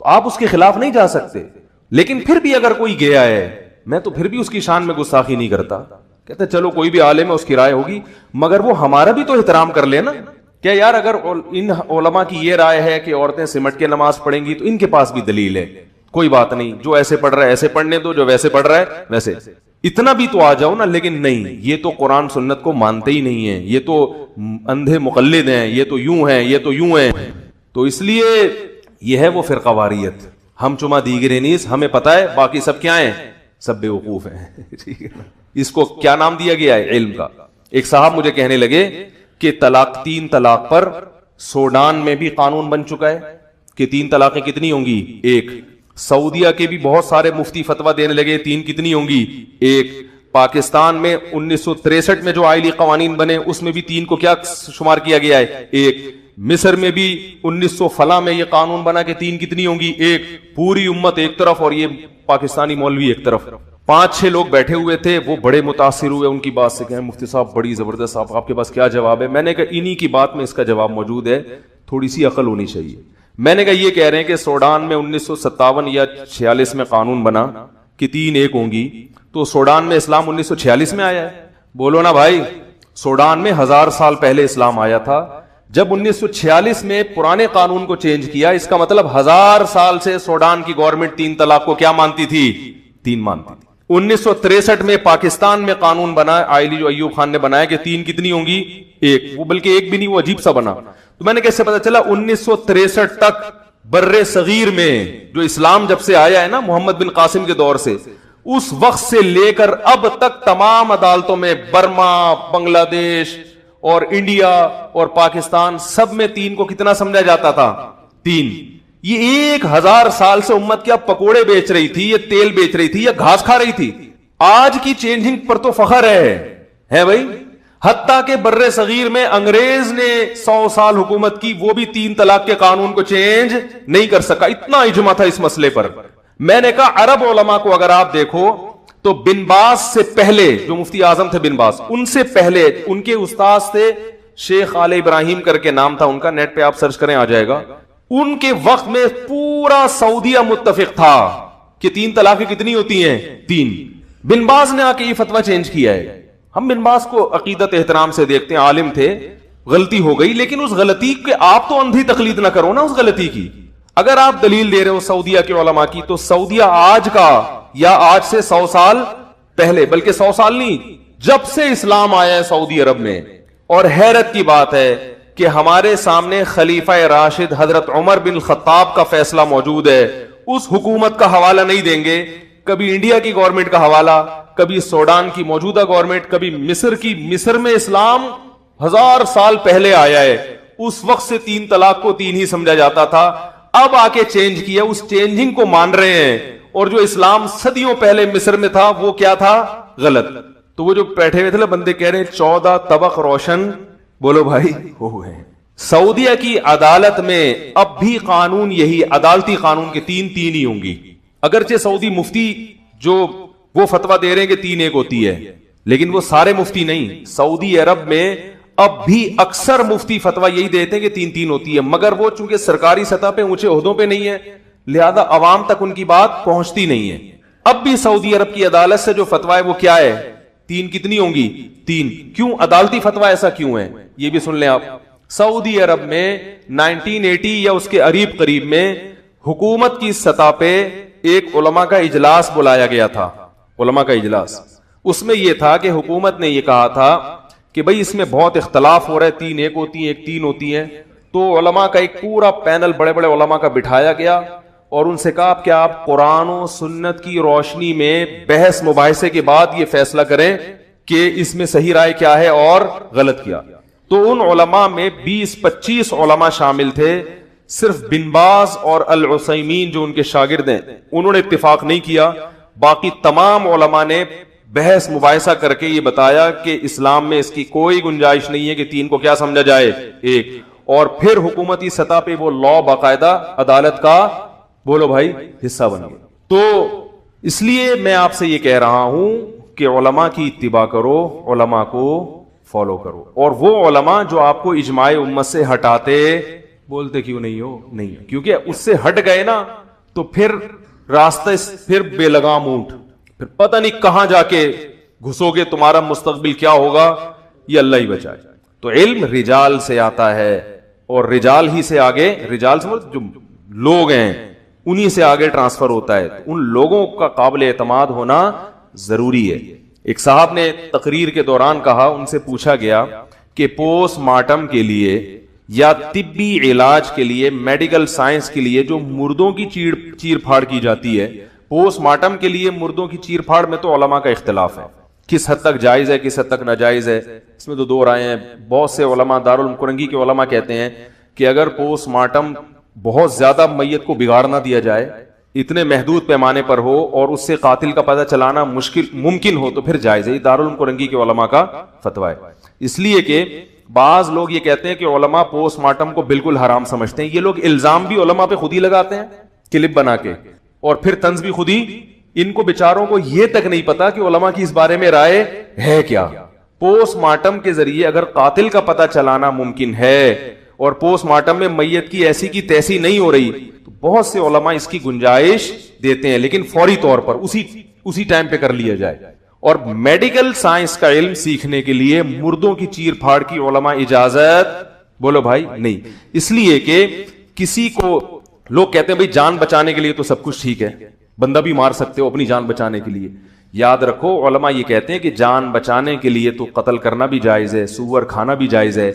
تو آپ اس کے خلاف نہیں جا سکتے. لیکن پھر بھی اگر کوئی گیا ہے, میں تو پھر بھی اس کی شان میں گستاخی نہیں کرتا, کہتے چلو کوئی بھی عالم ہے اس کی رائے ہوگی, مگر وہ ہمارا بھی تو احترام کر لے نا. کیا یار اگر ان علماء کی یہ رائے ہے کہ عورتیں سمٹ کے نماز پڑھیں گی تو ان کے پاس بھی دلیل ہے, کوئی بات نہیں, جو ایسے پڑھ رہا ہے ایسے پڑھنے دو, جو ویسے پڑھ رہا ہے ویسے, اتنا بھی تو آ جاؤ نا. لیکن نہیں, یہ تو قرآن سنت کو مانتے ہی نہیں ہیں, یہ تو اندھے مقلد ہیں, یہ تو یوں ہیں, یہ تو یوں ہیں. تو اس لیے یہ ہے وہ فرقہ واریت. ہم چما دیگرے نیز, ہمیں پتا ہے باقی سب کیا ہیں, سب بے وقوف ہیں. ٹھیک ہے نا. اس کو کیا نام دیا گیا ہے, علم کا. ایک صاحب مجھے کہنے لگے کہ طلاق, 3 طلاق پر سوڈان میں بھی قانون بن چکا ہے کہ 3 طلاقیں کتنی ہوں گی, 1. سعودیہ کے بھی بہت سارے مفتی فتویٰ دینے لگے 3 کتنی ہوں گی, 1. پاکستان میں 1963 میں جو آئلی قوانین بنے اس میں بھی 3 کو کیا شمار کیا گیا ہے, 1. مصر میں بھی 1900 فلاں میں یہ قانون بنا کہ 3 کتنی ہوں گی, 1. پوری امت ایک طرف اور یہ پاکستانی مولوی ایک طرف. 5-6 لوگ بیٹھے ہوئے تھے, وہ بڑے متاثر ہوئے ان کی بات سے, کہیں مفتی صاحب بڑی زبردست, آپ کے پاس کیا جواب ہے. میں نے کہا انہی کی بات میں اس کا جواب موجود ہے, تھوڑی سی عقل ہونی چاہیے. میں نے کہا یہ کہہ رہے ہیں کہ سوڈان میں 1957 یا 46 میں قانون بنا کہ 3 ایک ہوں گی, تو سوڈان میں اسلام 1946 میں آیا ہے. بولو نا بھائی, سوڈان میں 1000 سال پہلے اسلام آیا تھا. جب 1946 میں پرانے قانون کو چینج کیا, اس کا مطلب 1000 سال سے سوڈان کی گورنمنٹ 3 طلاق کو کیا مانتی تھی, 3 مانتی تھی. 1963 میں پاکستان میں قانون بنا, آئلی جو ایوب خان نے بنایا کہ 3 کتنی ہوں گی, 1. وہ بلکہ 1 بھی نہیں, وہ عجیب سا بنا. تو میں نے کیسے پتا چلا, 1963 تک بر صغیر میں جو اسلام جب سے آیا ہے نا محمد بن قاسم کے دور سے, اس وقت سے لے کر اب تک تمام عدالتوں میں برما, بنگلہ دیش اور انڈیا اور پاکستان سب میں 3 کو کتنا سمجھا جاتا تھا, 3. یہ 1000 سال سے امت کیا پکوڑے بیچ رہی تھی, یا تیل بیچ رہی تھی, یا گھاس کھا رہی تھی. آج کی چینجنگ پر تو فخر ہے بھائی. حتیٰ کہ بر صغیر میں انگریز نے 100 سال حکومت کی, وہ بھی 3 طلاق کے قانون کو چینج نہیں کر سکا. اتنا اجماع تھا اس مسئلے پر. میں نے کہا عرب علماء کو اگر آپ دیکھو تو بن باز سے پہلے, جو مفتی اعظم تھے بن باز, ان سے پہلے ان کے استاذ تھے شیخ آل ابراہیم کر کے نام تھا ان کا, نیٹ پہ آپ سرچ کریں آ جائے گا. ان کے وقت میں پورا سعودیہ متفق تھا کہ 3 طلاقیں کتنی ہوتی ہیں, 3. بن باز نے آ کے یہ فتویٰ چینج کیا ہے. ہم بن باز کو عقیدت احترام سے دیکھتے ہیں, عالم تھے, غلطی ہو گئی, لیکن اس غلطی کے آپ تو اندھی تقلید نہ کرو نا اس غلطی کی. اگر آپ دلیل دے رہے ہو سعودیہ کے علماء کی, تو سعودیہ آج کا یا آج سے 100 سال پہلے, بلکہ 100 سال نہیں, جب سے اسلام آیا ہے سعودی عرب میں. اور حیرت کی بات ہے کہ ہمارے سامنے خلیفہ راشد حضرت عمر بن الخطاب کا فیصلہ موجود ہے. اس حکومت کا حوالہ نہیں دیں گے, کبھی انڈیا کی گورنمنٹ کا حوالہ, کبھی سوڈان کی موجودہ گورنمنٹ, کبھی مصر کی. مصر میں اسلام 1000 سال پہلے آیا ہے, اس وقت سے 3 طلاق کو 3 ہی سمجھا جاتا تھا. اب آ کے چینج کیا, اس چینجنگ کو مان رہے ہیں, اور جو اسلام صدیوں پہلے مصر میں تھا وہ کیا تھا, غلط. تو وہ جو بیٹھے ہوئے تھے بندے کہہ رہے 14 طبق روشن, بولو بھائی, ہو گئے. سعودیہ کی عدالت میں اب بھی قانون یہی, عدالتی قانون کے 3 ہی ہوں گی. اگرچہ سعودی مفتی جو وہ فتویٰ دے رہے ہیں کہ 3 ایک ہوتی ہے, لیکن وہ سارے مفتی نہیں. سعودی عرب میں اب بھی اکثر مفتی فتویٰ یہی دیتے ہیں کہ 3 ہوتی ہے, مگر وہ چونکہ سرکاری سطح پہ اونچے عہدوں پہ نہیں ہے, لہذا عوام تک ان کی بات پہنچتی نہیں ہے. اب بھی سعودی عرب کی عدالت سے جو فتویٰ ہے وہ کیا ہے, 3 کتنی ہوں گی, 3. کیوں عدالتی فتویٰ ایسا کیوں ہے, یہ بھی سن لیں آپ. سعودی عرب میں 1980 یا اس کے قریب میں حکومت کی سطح پہ ایک علماء کا اجلاس بلایا گیا تھا, علماء کا اجلاس. اس میں یہ تھا کہ حکومت نے یہ کہا تھا کہ بھئی اس میں بہت اختلاف ہو رہا ہے, 3 ایک ہوتی ہیں, 1 3 ہوتی ہیں. تو علماء کا ایک پورا پینل بڑے بڑے علماء کا بٹھایا گیا, اور ان سے کہا کہ آپ قرآن و سنت کی روشنی میں بحث مباحثے کے بعد یہ فیصلہ کریں کہ اس میں صحیح رائے کیا ہے اور غلط کیا. تو ان علماء میں 20-25 علماء شامل تھے. صرف بن باز اور العثیمین جو ان کے شاگرد ہیں انہوں نے اتفاق نہیں کیا. باقی تمام علماء نے بحث مباحثہ کر کے یہ بتایا کہ اسلام میں اس کی کوئی گنجائش نہیں ہے کہ 3 کو کیا سمجھا جائے, 1. اور پھر حکومتی سطح پہ وہ لا باقاعدہ عدالت کا, بولو بھائی, حصہ بن گیا. تو اس لیے میں آپ سے یہ کہہ رہا ہوں کہ علماء کی اتباع کرو, علماء کو فالو کرو. اور وہ علماء جو آپ کو اجماع امت سے ہٹاتے, بولتے کیوں نہیں ہو, نہیں, کیونکہ اس سے ہٹ گئے نا تو پھر راستہ پھر بے لگام اونٹ، پھر پتہ نہیں کہاں جا کے گھسو گے، تمہارا مستقبل کیا ہوگا یہ اللہ ہی بچائے. تو علم رجال سے آتا ہے، اور رجال ہی سے آگے، رجال سے جو لوگ ہیں انہی سے آگے ٹرانسفر ہوتا ہے. ان لوگوں کا قابل اعتماد ہونا ضروری ہے. ایک صاحب نے تقریر کے دوران کہا، ان سے پوچھا گیا کہ پوسٹ مارٹم کے لیے یا طبی علاج کے لیے، میڈیکل سائنس کے لیے جو مردوں کی چیر پھاڑ کی جاتی ہے، پوسٹ مارٹم کے لیے مردوں کی چیر پھاڑ میں تو علماء کا اختلاف ہے، کس حد تک جائز ہے کس حد تک ناجائز ہے، اس میں تو دو رائے ہیں. بہت سے علماء، دارالکرنگی کے علماء کہتے ہیں کہ اگر پوسٹ مارٹم بہت زیادہ میت کو بگاڑ نہ دیا جائے، اتنے محدود پیمانے پر ہو اور اس سے قاتل کا پتہ چلانا ممکن ہو تو پھر جائز ہے. یہ دارالکرنگی کے علماء کا فتویٰ ہے. اس لیے کہ بعض لوگ یہ کہتے ہیں کہ علماء پوسٹ مارٹم کو بالکل حرام سمجھتے ہیں. یہ لوگ الزام بھی علماء پہ خود ہی لگاتے ہیں کلپ بنا کے، اور پھر طنز بھی خود ہی. ان کو بیچاروں کو یہ تک نہیں پتا کہ علماء کی اس بارے میں رائے ہے کیا. پوسٹ مارٹم کے ذریعے اگر قاتل کا پتہ چلانا ممکن ہے اور پوسٹ مارٹم میں میت کی ایسی کی تیسی نہیں ہو رہی، تو بہت سے علماء اس کی گنجائش دیتے ہیں، لیکن فوری طور پر اسی ٹائم پہ کر لیا جائے. اور میڈیکل سائنس کا علم سیکھنے کے لیے مردوں کی چیر پھاڑ کی علماء اجازت بولو بھائی نہیں. اس لیے کہ کسی کو لوگ کہتے ہیں بھائی جان بچانے کے لیے تو سب کچھ ٹھیک ہے، بندہ بھی مار سکتے ہو اپنی جان بچانے کے لیے. یاد رکھو علماء یہ کہتے ہیں کہ جان بچانے کے لیے تو قتل کرنا بھی جائز ہے، سور کھانا بھی جائز ہے.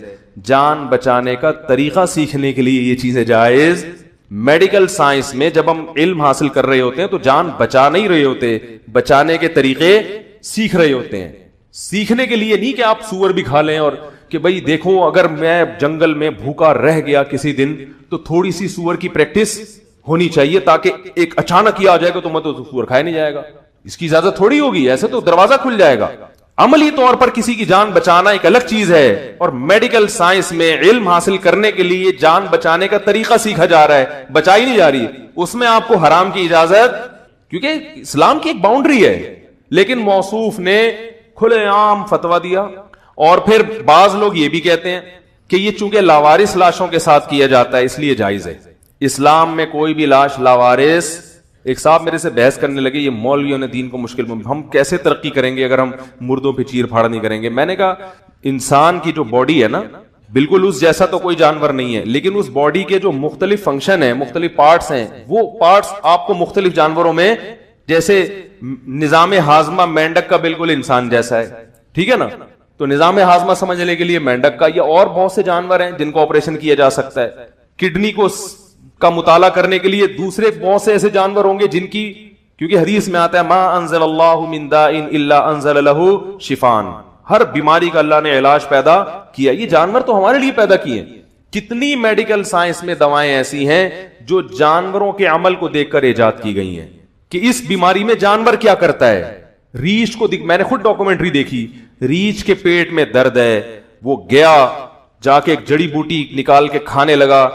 جان بچانے کا طریقہ سیکھنے کے لیے یہ چیزیں جائز. میڈیکل سائنس میں جب ہم علم حاصل کر رہے ہوتے ہیں تو جان بچا نہیں رہے ہوتے، بچانے کے طریقے سیکھ رہے ہوتے ہیں. سیکھنے کے لیے نہیں کہ آپ سور بھی کھا لیں اور کہ بھئی دیکھو اگر میں جنگل میں بھوکا رہ گیا کسی دن تو تھوڑی سی سور کی پریکٹس ہونی چاہیے تاکہ ایک اچانک ہی آ جائے گا تو میں تو سور کھایا نہیں جائے گا. اس کی اجازت تھوڑی ہوگی، ایسے تو دروازہ کھل جائے گا. عملی طور پر کسی کی جان بچانا ایک الگ چیز ہے، اور میڈیکل سائنس میں علم حاصل کرنے کے لیے جان بچانے کا طریقہ سیکھا جا رہا ہے، بچائی نہیں جا رہی. اس میں آپ کو حرام کی اجازت، کیونکہ اسلام کی ایک باؤنڈری ہے، لیکن موصوف نے کھلے عام فتویٰ دیا. اور پھر بعض لوگ یہ بھی کہتے ہیں کہ یہ چونکہ لاوارث لاشوں کے ساتھ کیا جاتا ہے اس لیے جائز ہے. اسلام میں کوئی بھی لاش لاوارث. ایک صاحب میرے سے بحث کرنے لگے، یہ مولویوں نے دین کو مشکل میں، ہم کیسے ترقی کریں گے اگر ہم مردوں پہ چیر پھاڑ نہیں کریں گے. میں نے کہا انسان کی جو باڈی ہے نا، بالکل اس جیسا تو کوئی جانور نہیں ہے، لیکن اس باڈی کے جو مختلف فنکشن ہیں، مختلف پارٹس ہیں، وہ پارٹس آپ کو مختلف جانوروں میں، جیسے نظام ہاضمہ مینڈک کا بالکل انسان جیسا ہے، ٹھیک ہے نا. تو نظام ہاضمہ سمجھنے کے لیے مینڈک کا، یا اور بہت سے جانور ہیں جن کو آپریشن کیا جا سکتا ہے. کڈنی کا مطالعہ کرنے کے لیے دوسرے بہت سے ایسے جانور ہوں گے جن کی، کیونکہ حدیث میں آتا ہے ما انزل اللہ من داء الا انزل له شفاء، ہر بیماری کا اللہ نے علاج پیدا کیا. یہ جانور تو ہمارے لیے پیدا کیے ہیں. کتنی میڈیکل سائنس میں دوائیں ایسی ہیں جو جانوروں کے عمل کو دیکھ کر ایجاد کی گئی ہیں کہ اس بیماری میں جانور کیا کرتا ہے. ریچھ کو میں نے خود ڈاکومنٹری دیکھی، ریچھ کے پیٹ میں درد ہے، وہ گیا جا کے ایک جڑی بوٹی نکال کے کھانے لگا.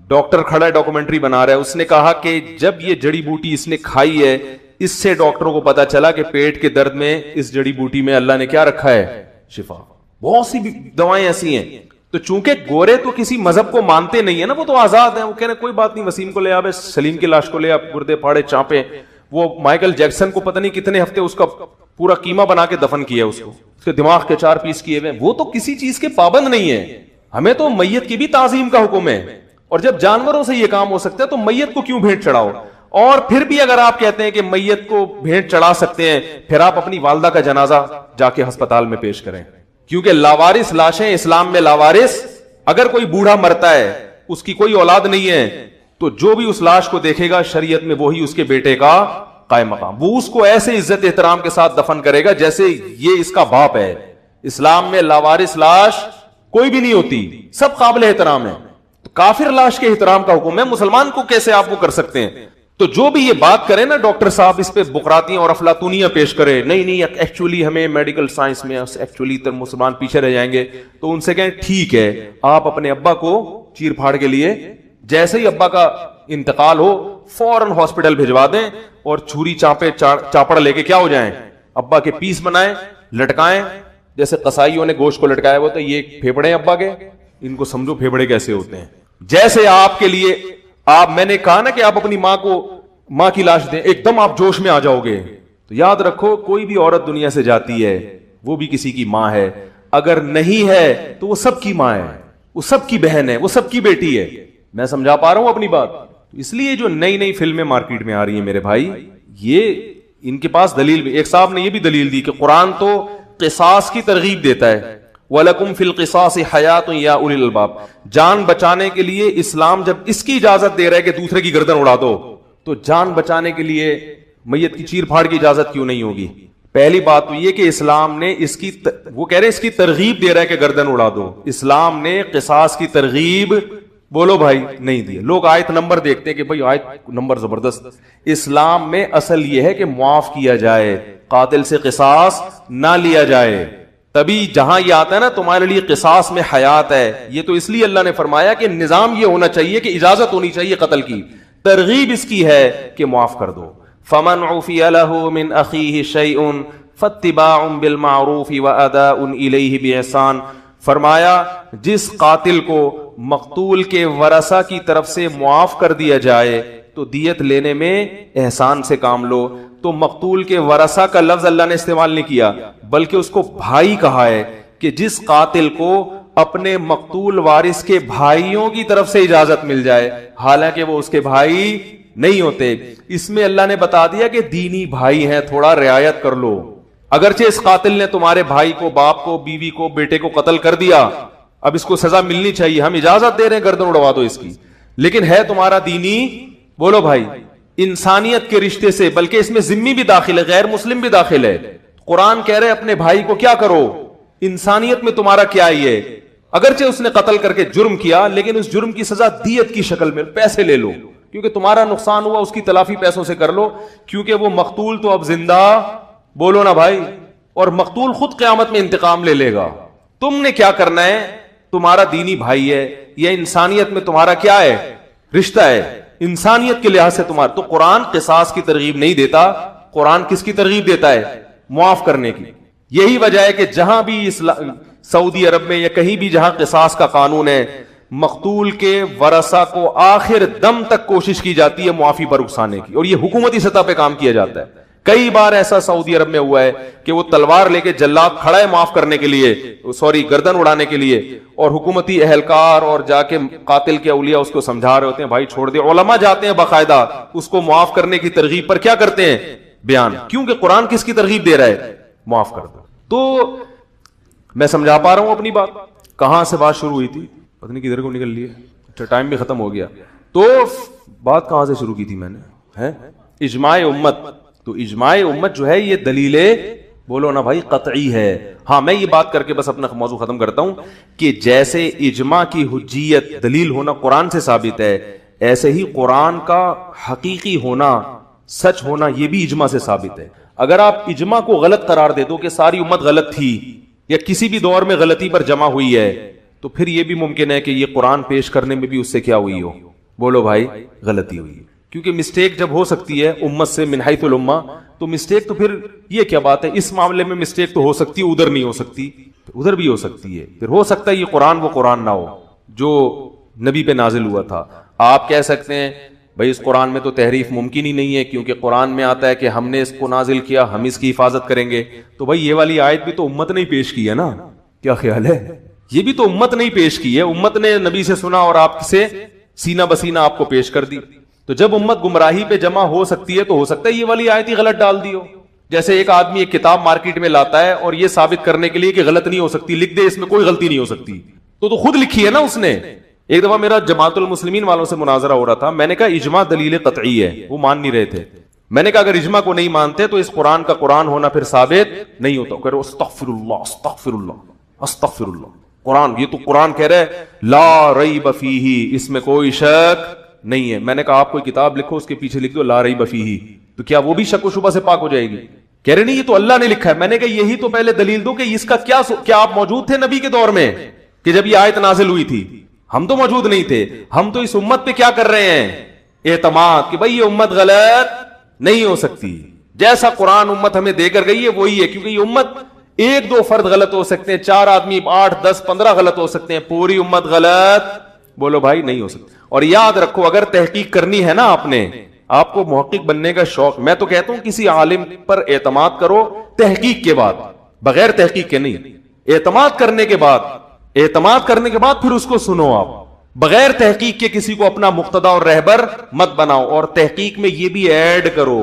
ڈاکٹر کھڑا ہے ڈاکومنٹری بنا رہا ہے، اس نے کہا کہ جب یہ جڑی بوٹی اس نے کھائی ہے، اس سے ڈاکٹروں کو پتا چلا کہ پیٹ کے درد میں اس جڑی بوٹی میں اللہ نے کیا رکھا ہے، شفا. بہت سی دوائیں ایسی ہیں. تو چونکہ گورے تو کسی مذہب کو مانتے نہیں ہے نا، وہ تو آزاد ہیں، وہ کہہ رہے کوئی بات نہیں، وسیم کو لے آوے، سلیم کی لاش کو لے آپ، گردے پھاڑے چانپے. وہ مائیکل جیکسن کو پتہ نہیں کتنے ہفتے اس کا پورا قیمہ بنا کے دفن کیا اس کو، اس کے دماغ کے 4 پیس کیے ہوئے. وہ تو کسی چیز کے پابند نہیں ہے. ہمیں تو میت کی بھی تعظیم کا حکم ہے، اور جب جانوروں سے یہ کام ہو سکتا ہے تو میت کو کیوں بھیٹ چڑھاؤ. اور پھر بھی اگر آپ کہتے ہیں کہ میت کو بھیٹ چڑھا سکتے ہیں، پھر آپ اپنی والدہ کا جنازہ جا کے ہسپتال میں پیش کریں، کیونکہ لاوارث لاشیں اسلام میں لاوارث. اگر کوئی بوڑھا مرتا ہے، اس کی کوئی اولاد نہیں ہے، تو جو بھی اس لاش کو دیکھے گا شریعت میں وہی اس کے بیٹے کا قائم مقام، وہ اس کو ایسے عزت احترام کے ساتھ دفن کرے گا جیسے یہ اس کا باپ ہے. اسلام میں لاوارث لاش کوئی بھی نہیں ہوتی، سب قابل احترام ہے. کافر لاش کے احترام کا حکم ہے، مسلمان کو کیسے آپ وہ کر سکتے ہیں. تو جو بھی یہ بات کرے نا ڈاکٹر صاحب، اس پہ بقراتیاں اور افلاطونیاں پیش کرے، نہیں ایکچولی ہمیں میڈیکل سائنس میں ایکچولی تو مسلمان پیچھے رہ جائیں گے، تو ان سے کہیں ٹھیک ہے آپ اپنے ابا کو چیر پھاڑ کے لیے جیسے ہی ابا کا انتقال ہو فوراً ہاسپٹل بھجوا دیں، اور چھری چاپڑ لے کے کیا ہو جائیں، ابا کے پیس بنائیں، لٹکائیں، جیسے قصائیوں نے گوشت کو لٹکایا ہوا تو یہ پھیپڑے ابا کے، ان کو سمجھو پھیپڑے کیسے ہوتے ہیں. جیسے آپ کے لیے میں نے کہا نا کہ آپ اپنی ماں کو ماں کی لاش دیں، ایک دم آپ جوش میں آ جاؤ گے. تو یاد رکھو کوئی بھی عورت دنیا سے جاتی ہے وہ بھی کسی کی ماں ہے، اگر نہیں ہے تو وہ سب کی ماں ہے، وہ سب کی بہن ہے، وہ سب کی بیٹی ہے. میں سمجھا پا رہا ہوں اپنی بات؟ اس لیے جو نئی نئی فلمیں مارکیٹ میں آ رہی ہیں میرے بھائی، یہ ان کے پاس دلیل بھی. ایک صاحب نے یہ بھی دلیل دی کہ قرآن تو قصاص کی ترغیب دیتا ہے، وَلَكُمْ فِي الْقِصَاصِ حَيَاةٌ يَا أُولِي الْأَلْبَابِ. جان بچانے کے لیے اسلام جب اس کی اجازت دے رہا ہے کہ دوسرے کی گردن اڑا دو، تو جان بچانے کے لیے میت کی چیر پھاڑ کی اجازت کیوں نہیں ہوگی؟ پہلی بات تو یہ کہ اسلام نے اس کی وہ کہہ رہے ہیں اس کی ترغیب دے رہا ہے کہ گردن اڑا دو. اسلام نے قصاص کی ترغیب بولو بھائی نہیں دی. لوگ آیت نمبر دیکھتے ہیں کہ بھائی آیت نمبر زبردست. اسلام میں اصل یہ ہے کہ معاف کیا جائے، قاتل سے قصاص نہ لیا جائے. تبھی جہاں یہ آتا ہے نا تمہارے لیے قصاص میں حیات ہے، یہ تو اس لیے اللہ نے فرمایا کہ نظام یہ ہونا چاہیے کہ اجازت ہونی چاہیے قتل کی، ترغیب اس کی ہے کہ معاف کر دو. فمن عفی لہ من اخیہ شیء فاتباع بالمعروف واداء الیہ باحسان. فرمایا جس قاتل کو مقتول کے ورثہ کی طرف سے معاف کر دیا جائے تو دیت لینے میں احسان سے کام لو. تو مقتول کے ورثہ کا لفظ اللہ نے استعمال نہیں کیا بلکہ اس کو بھائی کہا ہے کہ جس قاتل کو اپنے مقتول وارث کے بھائیوں کی طرف سے اجازت مل جائے حالانکہ وہ اس کے بھائی نہیں ہوتے. اس میں اللہ نے بتا دیا کہ دینی بھائی ہیں، تھوڑا رعایت کر لو. اگرچہ اس قاتل نے تمہارے بھائی کو، باپ کو، بیوی کو، بیٹے کو قتل کر دیا، اب اس کو سزا ملنی چاہیے، ہم اجازت دے رہے ہیں گردن اڑوا دو اس کی، لیکن ہے تمہارا دینی بولو بھائی انسانیت کے رشتے سے، بلکہ اس میں ذمی بھی داخل ہے، غیر مسلم بھی داخل ہے. قرآن کہہ رہے اپنے بھائی کو کیا کرو، انسانیت میں تمہارا کیا یہ، اگرچہ اس نے قتل کر کے جرم کیا لیکن اس جرم کی سزا دیت کی شکل میں، پیسے لے لو، کیونکہ تمہارا نقصان ہوا اس کی تلافی پیسوں سے کر لو، کیونکہ وہ مقتول تو اب زندہ بولو نا بھائی، اور مقتول خود قیامت میں انتقام لے لے گا. تم نے کیا کرنا ہے، تمہارا دینی بھائی ہے، یہ انسانیت میں تمہارا کیا ہے، رشتہ ہے، انسانیت کے لحاظ سے تمہارا. تو قرآن قصاص کی ترغیب نہیں دیتا، قرآن کس کی ترغیب دیتا ہے، معاف کرنے کی. یہی وجہ ہے کہ جہاں بھی سعودی عرب میں یا کہیں بھی جہاں قصاص کا قانون ہے، مقتول کے ورثہ کو آخر دم تک کوشش کی جاتی ہے معافی پر اکسانے کی، اور یہ حکومتی سطح پہ کام کیا جاتا ہے. کئی بار ایسا سعودی عرب میں ہوا ہے کہ وہ تلوار لے کے جلاد کھڑا ہے معاف کرنے کے لیے، گردن اڑانے کے لیے، اور حکومتی اہلکار اور جا کے قاتل کے اولیاء اس کو سمجھا رہے ہوتے ہیں بھائی چھوڑ دے. علماء جاتے ہیں باقاعدہ اس کو معاف کرنے کی ترغیب پر کیا کرتے ہیں، بیان، کیونکہ قرآن کس کی ترغیب دے رہا ہے، معاف کر دو. تو میں سمجھا پا رہا ہوں اپنی بات. کہاں سے بات شروع ہوئی تھی پتہ نہیں کدھر کو نکل لی ہے، اچھا ٹائم بھی ختم ہو گیا. تو بات کہاں سے شروع کی تھی میں نے، ہے اجماع امت. تو اجماع امت جو ہے یہ دلیل بولو نا بھائی قطعی ہے. ہاں میں یہ بات کر کے بس اپنا موضوع ختم کرتا ہوں کہ جیسے اجماع کی حجیت دلیل ہونا قرآن سے ثابت ہے، ایسے ہی قرآن کا حقیقی ہونا، سچ ہونا، یہ بھی اجماع سے ثابت ہے. اگر آپ اجماع کو غلط قرار دے دو کہ ساری امت غلط تھی یا کسی بھی دور میں غلطی پر جمع ہوئی ہے، تو پھر یہ بھی ممکن ہے کہ یہ قرآن پیش کرنے میں بھی اس سے کیا ہوئی ہو، بولو بھائی غلطی ہوئی ہے. کیونکہ مسٹیک جب ہو سکتی ہے امت سے من حیث الامہ، تو مسٹیک تو پھر یہ کیا بات ہے، اس معاملے میں مسٹیک تو ہو سکتی ہے، ادھر نہیں ہو سکتی، ادھر بھی ہو سکتی ہے. پھر ہو سکتا ہے یہ قرآن وہ قرآن نہ ہو جو نبی پہ نازل ہوا تھا. آپ کہہ سکتے ہیں بھائی اس قرآن میں تو تحریف ممکن ہی نہیں ہے، کیونکہ قرآن میں آتا ہے کہ ہم نے اس کو نازل کیا، ہم اس کی حفاظت کریں گے. تو بھائی یہ والی آیت بھی تو امت نے پیش کی ہے نا، کیا خیال ہے، یہ بھی تو امت نے پیش کی ہے، امت نے نبی سے سنا اور آپ سے سینہ بسینہ آپ کو پیش کر دی. تو جب امت گمراہی پہ جمع ہو سکتی ہے تو ہو سکتا ہے یہ والی آیت ہی غلط ڈال دی ہو. جیسے ایک آدمی ایک کتاب مارکیٹ میں لاتا ہے اور یہ ثابت کرنے کے لیے کہ غلط نہیں ہو سکتی، لکھ دے اس میں کوئی غلطی نہیں ہو سکتی، تو خود لکھی ہے نا اس نے. ایک دفعہ میرا جماعت المسلمین والوں سے مناظرہ ہو رہا تھا، میں نے کہا اجماع دلیل قطعی ہے، وہ مان نہیں رہے تھے. میں نے کہا اگر اجماع کو نہیں مانتے تو اس قرآن کا قرآن ہونا پھر ثابت نہیں ہوتا. کہ استغفر اللہ استغفر اللہ استغفر اللہ، قرآن یہ تو قرآن کہہ رہے لا ریب فیہ، اس میں کوئی شک نہیں ہے. میں نے کہا آپ کوئی کتاب لکھو اس کے پیچھے لکھ دو لا ریب فیہ، تو کیا وہ بھی شک و شبہ سے پاک ہو جائے گی؟ کہہ رہے نہیں یہ تو اللہ نے لکھا ہے. میں نے کہا یہی تو پہلے دلیل دو کہ اس کا کیا آپ موجود تھے نبی کے دور میں کہ جب یہ آیت نازل ہوئی تھی؟ ہم تو موجود نہیں تھے. ہم تو اس امت پہ کیا کر رہے ہیں، اعتماد کہ بھائی یہ امت غلط نہیں ہو سکتی، جیسا قرآن امت ہمیں دے کر گئی ہے وہی ہے. کیونکہ یہ امت ایک دو فرد غلط ہو سکتے ہیں، 4 آدمی 8 10 15 غلط ہو سکتے ہیں، پوری امت غلط بولو بھائی نہیں ہو سکتی. اور یاد رکھو اگر تحقیق کرنی ہے نا آپ نے، آپ کو محقق بننے کا شوق, میں تو کہتا ہوں کسی عالم پر اعتماد کرو تحقیق کے بعد, بغیر تحقیق کے نہیں. اعتماد کرنے کے بعد پھر اس کو سنو. آپ بغیر تحقیق کے کسی کو اپنا مقتدا اور رہبر مت بناؤ. اور تحقیق میں یہ بھی ایڈ کرو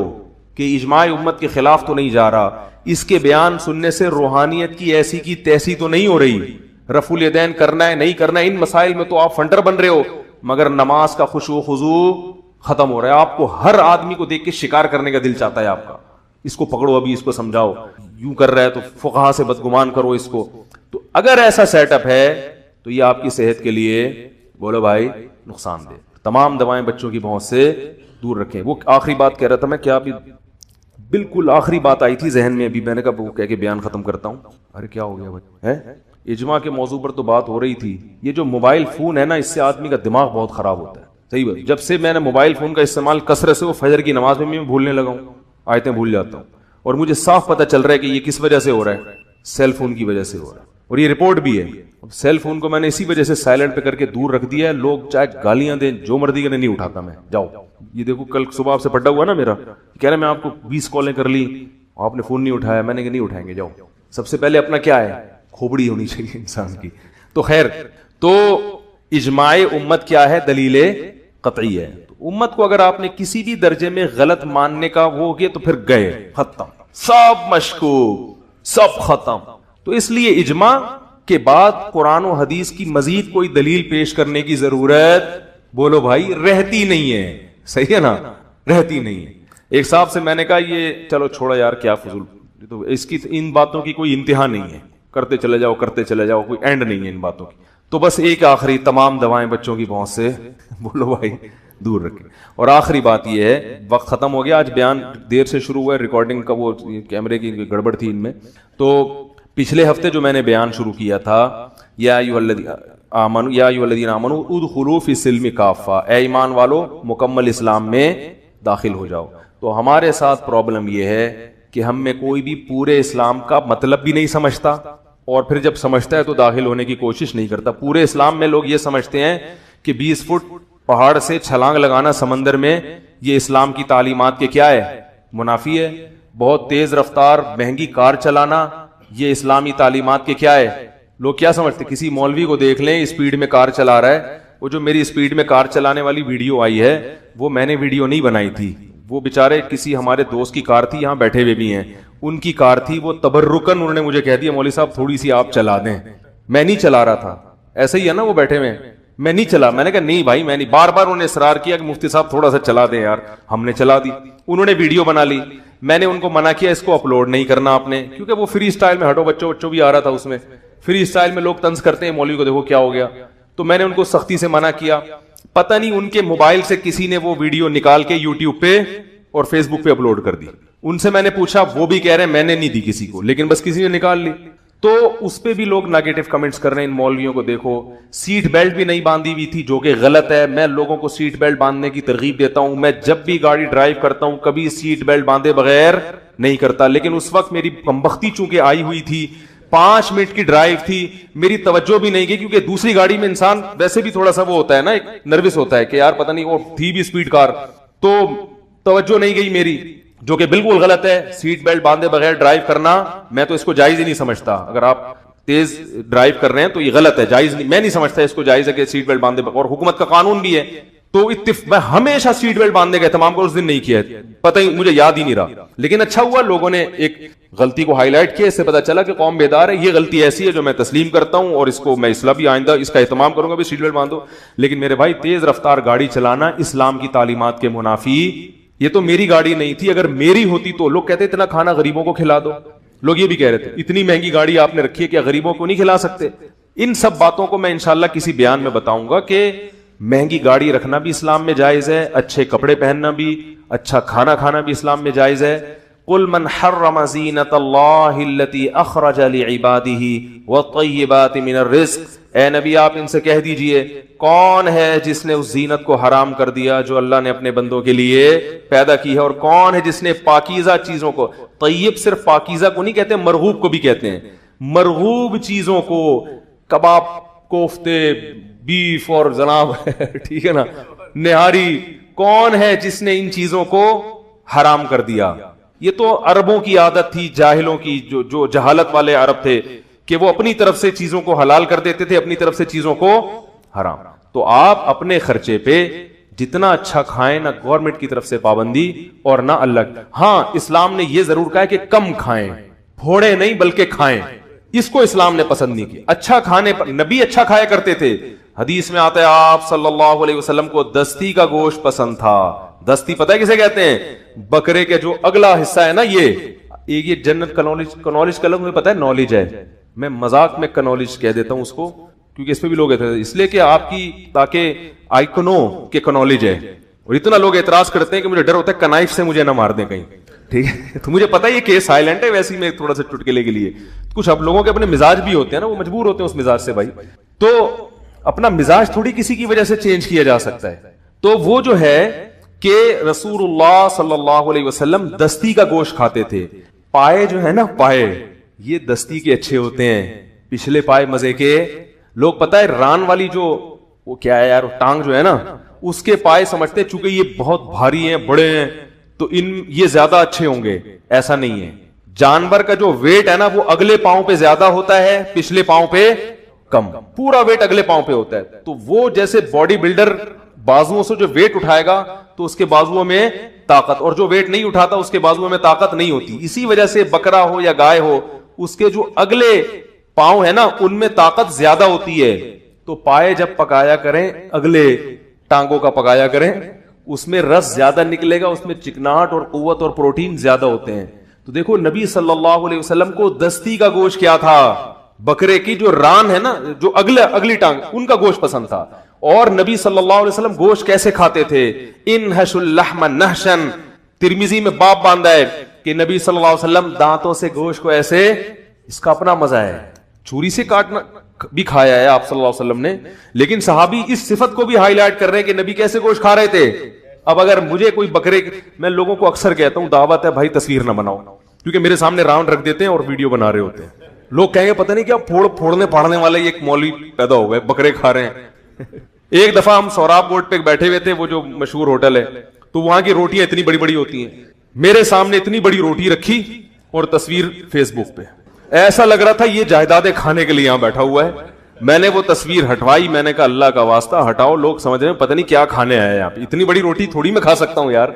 کہ اجماع امت کے خلاف تو نہیں جا رہا, اس کے بیان سننے سے روحانیت کی ایسی کی تیسی تو نہیں ہو رہی, رفع الیدین کرنا ہے نہیں کرنا ہے, ان مسائل میں تو آپ فنڈر بن رہے ہو, مگر نماز کا خشوع و خضوع ختم ہو رہا ہے. آپ کو ہر آدمی کو دیکھ کے شکار کرنے کا دل چاہتا ہے آپ کا, اس کو پکڑو, ابھی اس کو سمجھاؤ, یوں کر رہا ہے تو فقہا سے بدگمان کرو اس کو. تو اگر ایسا سیٹ اپ ہے تو یہ آپ کی صحت کے لیے بولو بھائی نقصان دہ. تمام دوائیں بچوں کی پہنچ سے دور رکھیں. وہ آخری بات کہہ رہا تھا میں, کیا ابھی بالکل آخری بات آئی تھی ذہن میں, ابھی میں نے کہا وہ کہہ کے بیان ختم کرتا ہوں. ارے کیا ہو گیا بھائی, اجماع کے موضوع پر تو بات ہو رہی تھی. یہ جو موبائل فون ہے نا, اس سے آدمی کا دماغ بہت خراب ہوتا ہے. صحیح بات, جب سے میں نے موبائل فون کا استعمال کثرت سے, وہ فجر کی نماز میں بھولنے لگا ہوں, آیتیں بھول جاتا ہوں, اور مجھے صاف پتہ چل رہا ہے کہ یہ کس وجہ سے ہو رہا ہے, سیل فون کی وجہ سے ہو رہا ہے. اور یہ رپورٹ بھی ہے. سیل فون کو میں نے اسی وجہ سے سائلنٹ پہ کر کے دور رکھ دیا ہے. لوگ چاہے گالیاں دیں, جو مرضی کریں, نہیں اٹھاتا میں. جاؤ, یہ دیکھو کل صبح آپ سے پڑھا ہوا نا میرا, کہہ رہے میں آپ کو 20 کالیں کر لی, آپ نے فون نہیں اٹھایا. میں نے کہا نہیں اٹھائیں گے, جاؤ. سب سے پہلے اپنا کیا ہے, کھوپڑی ہونی چاہیے انسان کی. تو خیر, تو اجماع امت کیا ہے, دلیل قطعی ہے. تو امت کو اگر آپ نے کسی بھی درجے میں غلط ماننے کا وہ ہو گیا تو پھر گئے, ختم, سب مشکوک, سب ختم. تو اس لیے اجماع کے بعد قرآن و حدیث کی مزید کوئی دلیل پیش کرنے کی ضرورت بولو بھائی رہتی نہیں ہے. صحیح ہے نا, رہتی نہیں ہے. ایک صاحب سے میں نے کہا یہ چلو چھوڑا یار, کیا فضول, تو اس کی ان باتوں کی کوئی انتہا نہیں ہے, کرتے چلے جاؤ کرتے چلے جاؤ, کوئی اینڈ نہیں ہے ان باتوں کی. تو بس ایک آخری, تمام دوائیں بچوں کی پہنچ سے بولو بھائی دور رکھیں. اور آخری بات یہ ہے, وقت ختم ہو گیا, آج بیان دیر سے شروع ہوا ہے, ریکارڈنگ کا وہ کیمرے کی گڑبڑ تھی ان میں. تو پچھلے ہفتے جو میں نے بیان شروع کیا تھا, یا ایھا الذین آمنوا ادخلوا فی السلم کافہ, اے ایمان والو مکمل اسلام میں داخل ہو جاؤ. تو ہمارے ساتھ پرابلم یہ ہے کہ ہم میں کوئی بھی پورے اسلام کا مطلب بھی نہیں سمجھتا, اور پھر جب سمجھتا ہے تو داخل ہونے کی کوشش نہیں کرتا. پورے اسلام میں لوگ یہ سمجھتے ہیں کہ 20 فٹ پہاڑ سے چھلانگ لگانا سمندر میں, یہ اسلام کی تعلیمات کے کیا ہے, منافی ہے. بہت تیز رفتار مہنگی کار چلانا, یہ اسلامی تعلیمات کے کیا ہے. لوگ کیا سمجھتے, کسی مولوی کو دیکھ لیں اسپیڈ میں کار چلا رہا ہے. وہ جو میری اسپیڈ میں کار چلانے والی ویڈیو آئی ہے, وہ میں نے ویڈیو نہیں بنائی تھی, وہ بیچارے کسی ہمارے دوست کی کار تھی, یہاں بیٹھے ہوئے بھی ہیں, ان کی کار تھی. وہ تبرکن انہوں نے مجھے کہہ دیا مولوی صاحب تھوڑی سی آپ چلا دیں. میں نہیں چلا رہا تھا, ایسے ہی ہے نا, وہ بیٹھے ہوئے, میں نہیں چلا. میں نے کہا نہیں بھائی میں نہیں. بار بار انہوں نے اصرار کیا کہ مفتی صاحب تھوڑا سا چلا دیں یار, ہم نے چلا دی. انہوں نے ویڈیو بنا لی, میں نے ان کو منع کیا اس کو اپلوڈ نہیں کرنا آپ نے, کیونکہ وہ فری اسٹائل میں, ہٹو بچوں بھی آ رہا تھا اس میں, فری اسٹائل میں لوگ طنز کرتے ہیں مولوی کو, دیکھو کیا ہو گیا. تو میں نے ان کو سختی سے منع کیا. پتہ نہیں ان کے موبائل سے کسی نے وہ ویڈیو نکال کے یوٹیوب پہ اور فیس بک پہ اپلوڈ کر دی. ان سے میں نے پوچھا, وہ بھی کہہ رہے ہیں میں نے نہیں دی کسی کو, لیکن بس کسی نے نکال لی. تو اس پہ بھی لوگ نیگیٹو کمنٹس کر رہے ہیں ان مولویوں کو. دیکھو سیٹ بیلٹ بھی نہیں باندھی ہوئی تھی, جو کہ غلط ہے. میں لوگوں کو سیٹ بیلٹ باندھنے کی ترغیب دیتا ہوں. میں جب بھی گاڑی ڈرائیو کرتا ہوں کبھی سیٹ بیلٹ باندھے بغیر نہیں کرتا. لیکن اس وقت میری کمبختی چونکہ آئی ہوئی تھی, 5 منٹ کی ڈرائیو تھی, میری توجہ بھی نہیں گئی, کیونکہ دوسری گاڑی میں انسان ویسے بھی تھوڑا سا وہ ہوتا ہے نا, ایک نروس ہوتا ہے کہ یار پتہ نہیں, وہ تھی بھی اسپیڈ کار, تو توجہ نہیں گئی میری, جو کہ بالکل غلط ہے. سیٹ بیلٹ باندھے بغیر ڈرائیو کرنا میں تو اس کو جائز ہی نہیں سمجھتا. اگر آپ تیز ڈرائیو کر رہے ہیں تو یہ غلط ہے, جائز نہیں. میں نہیں سمجھتا اس کو جائز ہے کہ سیٹ بیلٹ باندھے, اور حکومت کا قانون بھی ہے. تو میں ہمیشہ سیٹ بیلٹ باندھنے کا اہتمام کو اس دن نہیں کیا, پتہ ہی مجھے یاد ہی نہیں رہا. لیکن اچھا ہوا لوگوں نے ایک غلطی کو ہائی لائٹ کیا, اس سے پتا چلا کہ قوم بیدار ہے. یہ غلطی ایسی ہے جو میں تسلیم کرتا ہوں, اور اس کو میں اصلاح بھی آئندہ اس کا اہتمام کروں گا بھی سیٹ بیلٹ باندھو. لیکن میرے بھائی تیز رفتار گاڑی چلانا اسلام کی تعلیمات کے منافی. یہ تو میری گاڑی نہیں تھی, اگر میری ہوتی تو لوگ کہتے اتنا کھانا غریبوں کو کھلا دو. لوگ یہ بھی کہہ رہے تھے اتنی مہنگی گاڑی آپ نے رکھی ہے, کیا غریبوں کو نہیں کھلا سکتے. ان سب باتوں کو میں انشاءاللہ کسی بیان میں بتاؤں گا کہ مہنگی گاڑی رکھنا بھی اسلام میں جائز ہے, اچھے کپڑے پہننا بھی, اچھا کھانا کھانا بھی اسلام میں جائز ہے. قل من حرم زینت اللہ التی اخرج لعبادہ والطیبات من الرزق, اے نبی آپ ان سے کہہ دیجئے کون ہے جس نے اس زینت کو حرام کر دیا جو اللہ نے اپنے بندوں کے لیے پیدا کی ہے, اور کون ہے جس نے پاکیزہ چیزوں کو, طیب صرف پاکیزہ کو نہیں کہتے, مرغوب کو بھی کہتے ہیں, مرغوب چیزوں کو, کباب, کوفتے, بیف اور جناب ٹھیک ہے نا, نہاری, کون ہے جس نے ان چیزوں کو حرام کر دیا؟ یہ تو عربوں کی عادت تھی، جاہلوں کی، جو جہالت والے عرب تھے کہ وہ اپنی طرف سے چیزوں کو حلال کر دیتے تھے، اپنی طرف سے چیزوں کو حرام. تو آپ اپنے خرچے پہ جتنا اچھا کھائیں، نہ گورنمنٹ کی طرف سے پابندی اور نہ اللہ. ہاں اسلام نے یہ ضرور کہا ہے کہ کم کھائیں، پھوڑے نہیں بلکہ کھائیں. اس کو اسلام نے پسند نہیں کیا. اچھا کھانے پر نبی اچھا کھایا کرتے تھے. حدیث میں آتا ہے آپ صلی اللہ علیہ وسلم کو دستی کا گوشت پسند تھا. دستی پتہ ہے کسے کہتے ہیں؟ بکرے کے جو اگلا حصہ ہے نا، یہ جنرل کنالج کا لفظ پتہ ہے، نالج ہے. میں مذاق میں کنالج کہہ دیتا ہوں اس کو، کیونکہ اس پہ بھی لوگ اعتراض، اس لیے کہ آپ کی تاکہ آئکنو کے کنالج ہے. اور اتنا لوگ اعتراض کرتے ہیں کہ مجھے ڈر ہوتا ہے کنائف سے مجھے نہ مار دیں کہیں. ٹھیک ہے، تو مجھے پتا یہ کیس سائلنٹ ہے، ویسے ہی میں تھوڑا سا چٹکلے کے لیے. کچھ اب لوگوں کے اپنے مزاج بھی ہوتے ہیں نا، وہ مجبور ہوتے ہیں اس مزاج سے. بھائی تو اپنا مزاج تھوڑی کسی کی وجہ سے چینج کیا جا سکتا ہے. تو وہ جو ہے کہ رسول اللہ صلی اللہ علیہ وسلم دستی کا گوشت کھاتے تھے. پائے جو ہے نا، پائے یہ دستی کے اچھے ہوتے ہیں، پچھلے پائے مزے کے. لوگ پتہ ہے ران والی جو وہ کیا ہے یار، ٹانگ جو ہے نا، اس کے پائے سمجھتے ہیں چونکہ یہ بہت بھاری ہیں، بڑے ہیں، تو یہ زیادہ اچھے ہوں گے. ایسا نہیں ہے. جانور کا جو ویٹ ہے نا، وہ اگلے پاؤں پہ زیادہ ہوتا ہے، پچھلے پاؤں پہ کم. پورا ویٹ اگلے پاؤں پہ ہوتا ہے. تو وہ جیسے باڈی بلڈر بازوؤں سے جو ویٹ اٹھائے گا تو اس کے بازوؤں میں طاقت، اور جو ویٹ نہیں اٹھاتا اس کے بازوؤں میں طاقت نہیں ہوتی. اسی وجہ سے بکرا ہو یا گائے ہو، اس کے جو اگلے پاؤں ہے نا، ان میں طاقت زیادہ ہوتی ہے. تو پائے جب پکایا کریں، اگلے ٹانگوں کا پکایا کریں، اس میں رس زیادہ نکلے گا، اس میں چکناہٹ اور قوت اور پروٹین زیادہ ہوتے ہیں. تو دیکھو نبی صلی اللہ علیہ وسلم کو دستی کا گوشت کیا تھا؟ بکرے کی جو ران ہے نا، جو اگلی ٹانگ، ان کا گوشت پسند تھا. اور نبی صلی اللہ علیہ وسلم گوشت کیسے کھاتے تھے؟ انحش اللحم نحشن. ترمذی میں باب باندھا ہے کہ نبی صلی اللہ علیہ وسلم دانتوں سے گوشت کو ایسے، اس کا اپنا مزہ ہے. چھری سے کاٹنا بھی کھایا ہے آپ صلی اللہ علیہ وسلم نے، لیکن صحابی اس صفت کو بھی ہائی لائٹ کر رہے ہیں کہ نبی کیسے گوشت کھا رہے تھے. اب اگر مجھے کوئی بکرے، میں لوگوں کو اکثر کہتا ہوں دعوت ہے بھائی تصویر نہ بناؤ، کیونکہ میرے سامنے راؤنڈ رکھ دیتے ہیں اور ویڈیو بنا رہے ہوتے ہیں. لوگ کہیں گے پتہ نہیں کیا پھوڑنے پھاڑنے والے ایک مولوی پیدا ہو گئے، بکرے کھا رہے ہیں. ایک دفعہ ہم سوراب بورڈ پہ بیٹھے ہوئے تھے، وہ جو مشہور ہوٹل ہے، تو وہاں کی روٹیاں اتنی بڑی بڑی ہوتی ہیں. میرے سامنے اتنی بڑی روٹی رکھی اور تصویر فیس بک پہ. ایسا لگ رہا تھا یہ جائیدادیں کھانے کے لیے یہاں بیٹھا ہوا ہے. میں نے وہ تصویر ہٹوائی، میں نے کہا اللہ کا واسطہ ہٹاؤ، لوگ سمجھ رہے ہیں پتہ نہیں کیا کھانے آئے آپ، اتنی بڑی روٹی تھوڑی میں کھا سکتا ہوں یار.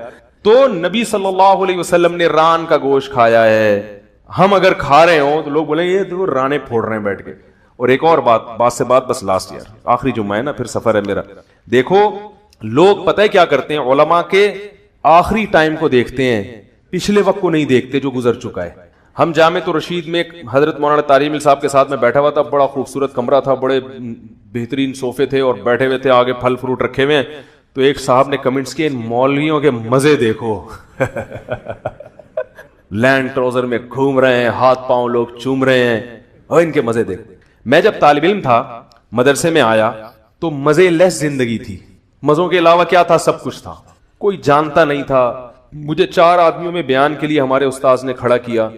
تو نبی صلی اللہ علیہ وسلم نے ران کا گوشت کھایا ہے. ہم اگر کھا رہے ہوں تو لوگ بولیں یہ تو رانے پھوڑ رہے ہیں بیٹھ کے. اور ایک اور بات سے بس لاسٹ یار، آخری جمعہ ہے نا، پھر سفر ہے میرا. دیکھو لوگ پتہ ہے کیا کرتے ہیں، علماء کے آخری ٹائم کو دیکھتے ہیں، پچھلے وقت کو نہیں دیکھتے جو گزر چکا ہے. ہم جامع رشید میں حضرت مولانا طارق مل صاحب کے ساتھ میں بیٹھا ہوا تھا. بڑا خوبصورت کمرہ تھا، بڑے بہترین صوفے تھے اور بیٹھے ہوئے تھے، آگے پھل فروٹ رکھے ہوئے ہیں. تو ایک صاحب نے کمنٹس کیے، ان مولویوں کے مزے دیکھو. لینڈ ٹروزر میں گھوم رہے ہیں، ہاتھ پاؤں لوگ چوم رہے ہیں، اور ان کے مزے دیکھو. میں جب طالب علم تھا، مدرسے میں آیا تو مزے لیس زندگی تھی. مزوں کے علاوہ کیا تھا؟ سب کچھ تھا. کوئی جانتا نہیں تھا. مجھے 4 آدمیوں میں بیان کے لیے ہمارے استاذ نے کھڑا کیا،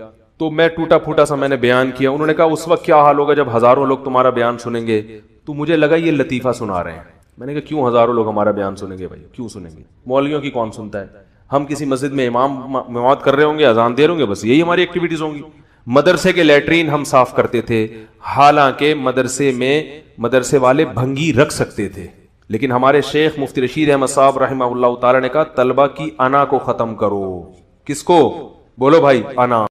تو میں ٹوٹا پھوٹا سا میں نے بیان کیا. انہوں نے کہا اس وقت کیا حال ہوگا جب ہزاروں لوگ تمہارا بیان سنیں گے. تو مجھے لگا یہ لطیفہ سنا رہے ہیں. میں نے کہا کیوں ہزاروں لوگ ہمارا بیان سنیں گے بھائی، کیوں سنیں گے؟ مولویوں کی کون سنتا ہے؟ ہم کسی مسجد میں امامت کر رہے ہوں گے، اذان دے رہے ہوں گے، بس یہی ہماری ایکٹیویٹیز ہوں گی. مدرسے کے لیٹرین ہم صاف کرتے تھے، حالانکہ مدرسے والے بھنگی رکھ سکتے تھے. لیکن ہمارے شیخ مفتی رشید احمد صاحب رحمہ اللہ تعالی نے کہا طلبہ کی انا کو ختم کرو. کس کو؟ بولو بھائی، انا.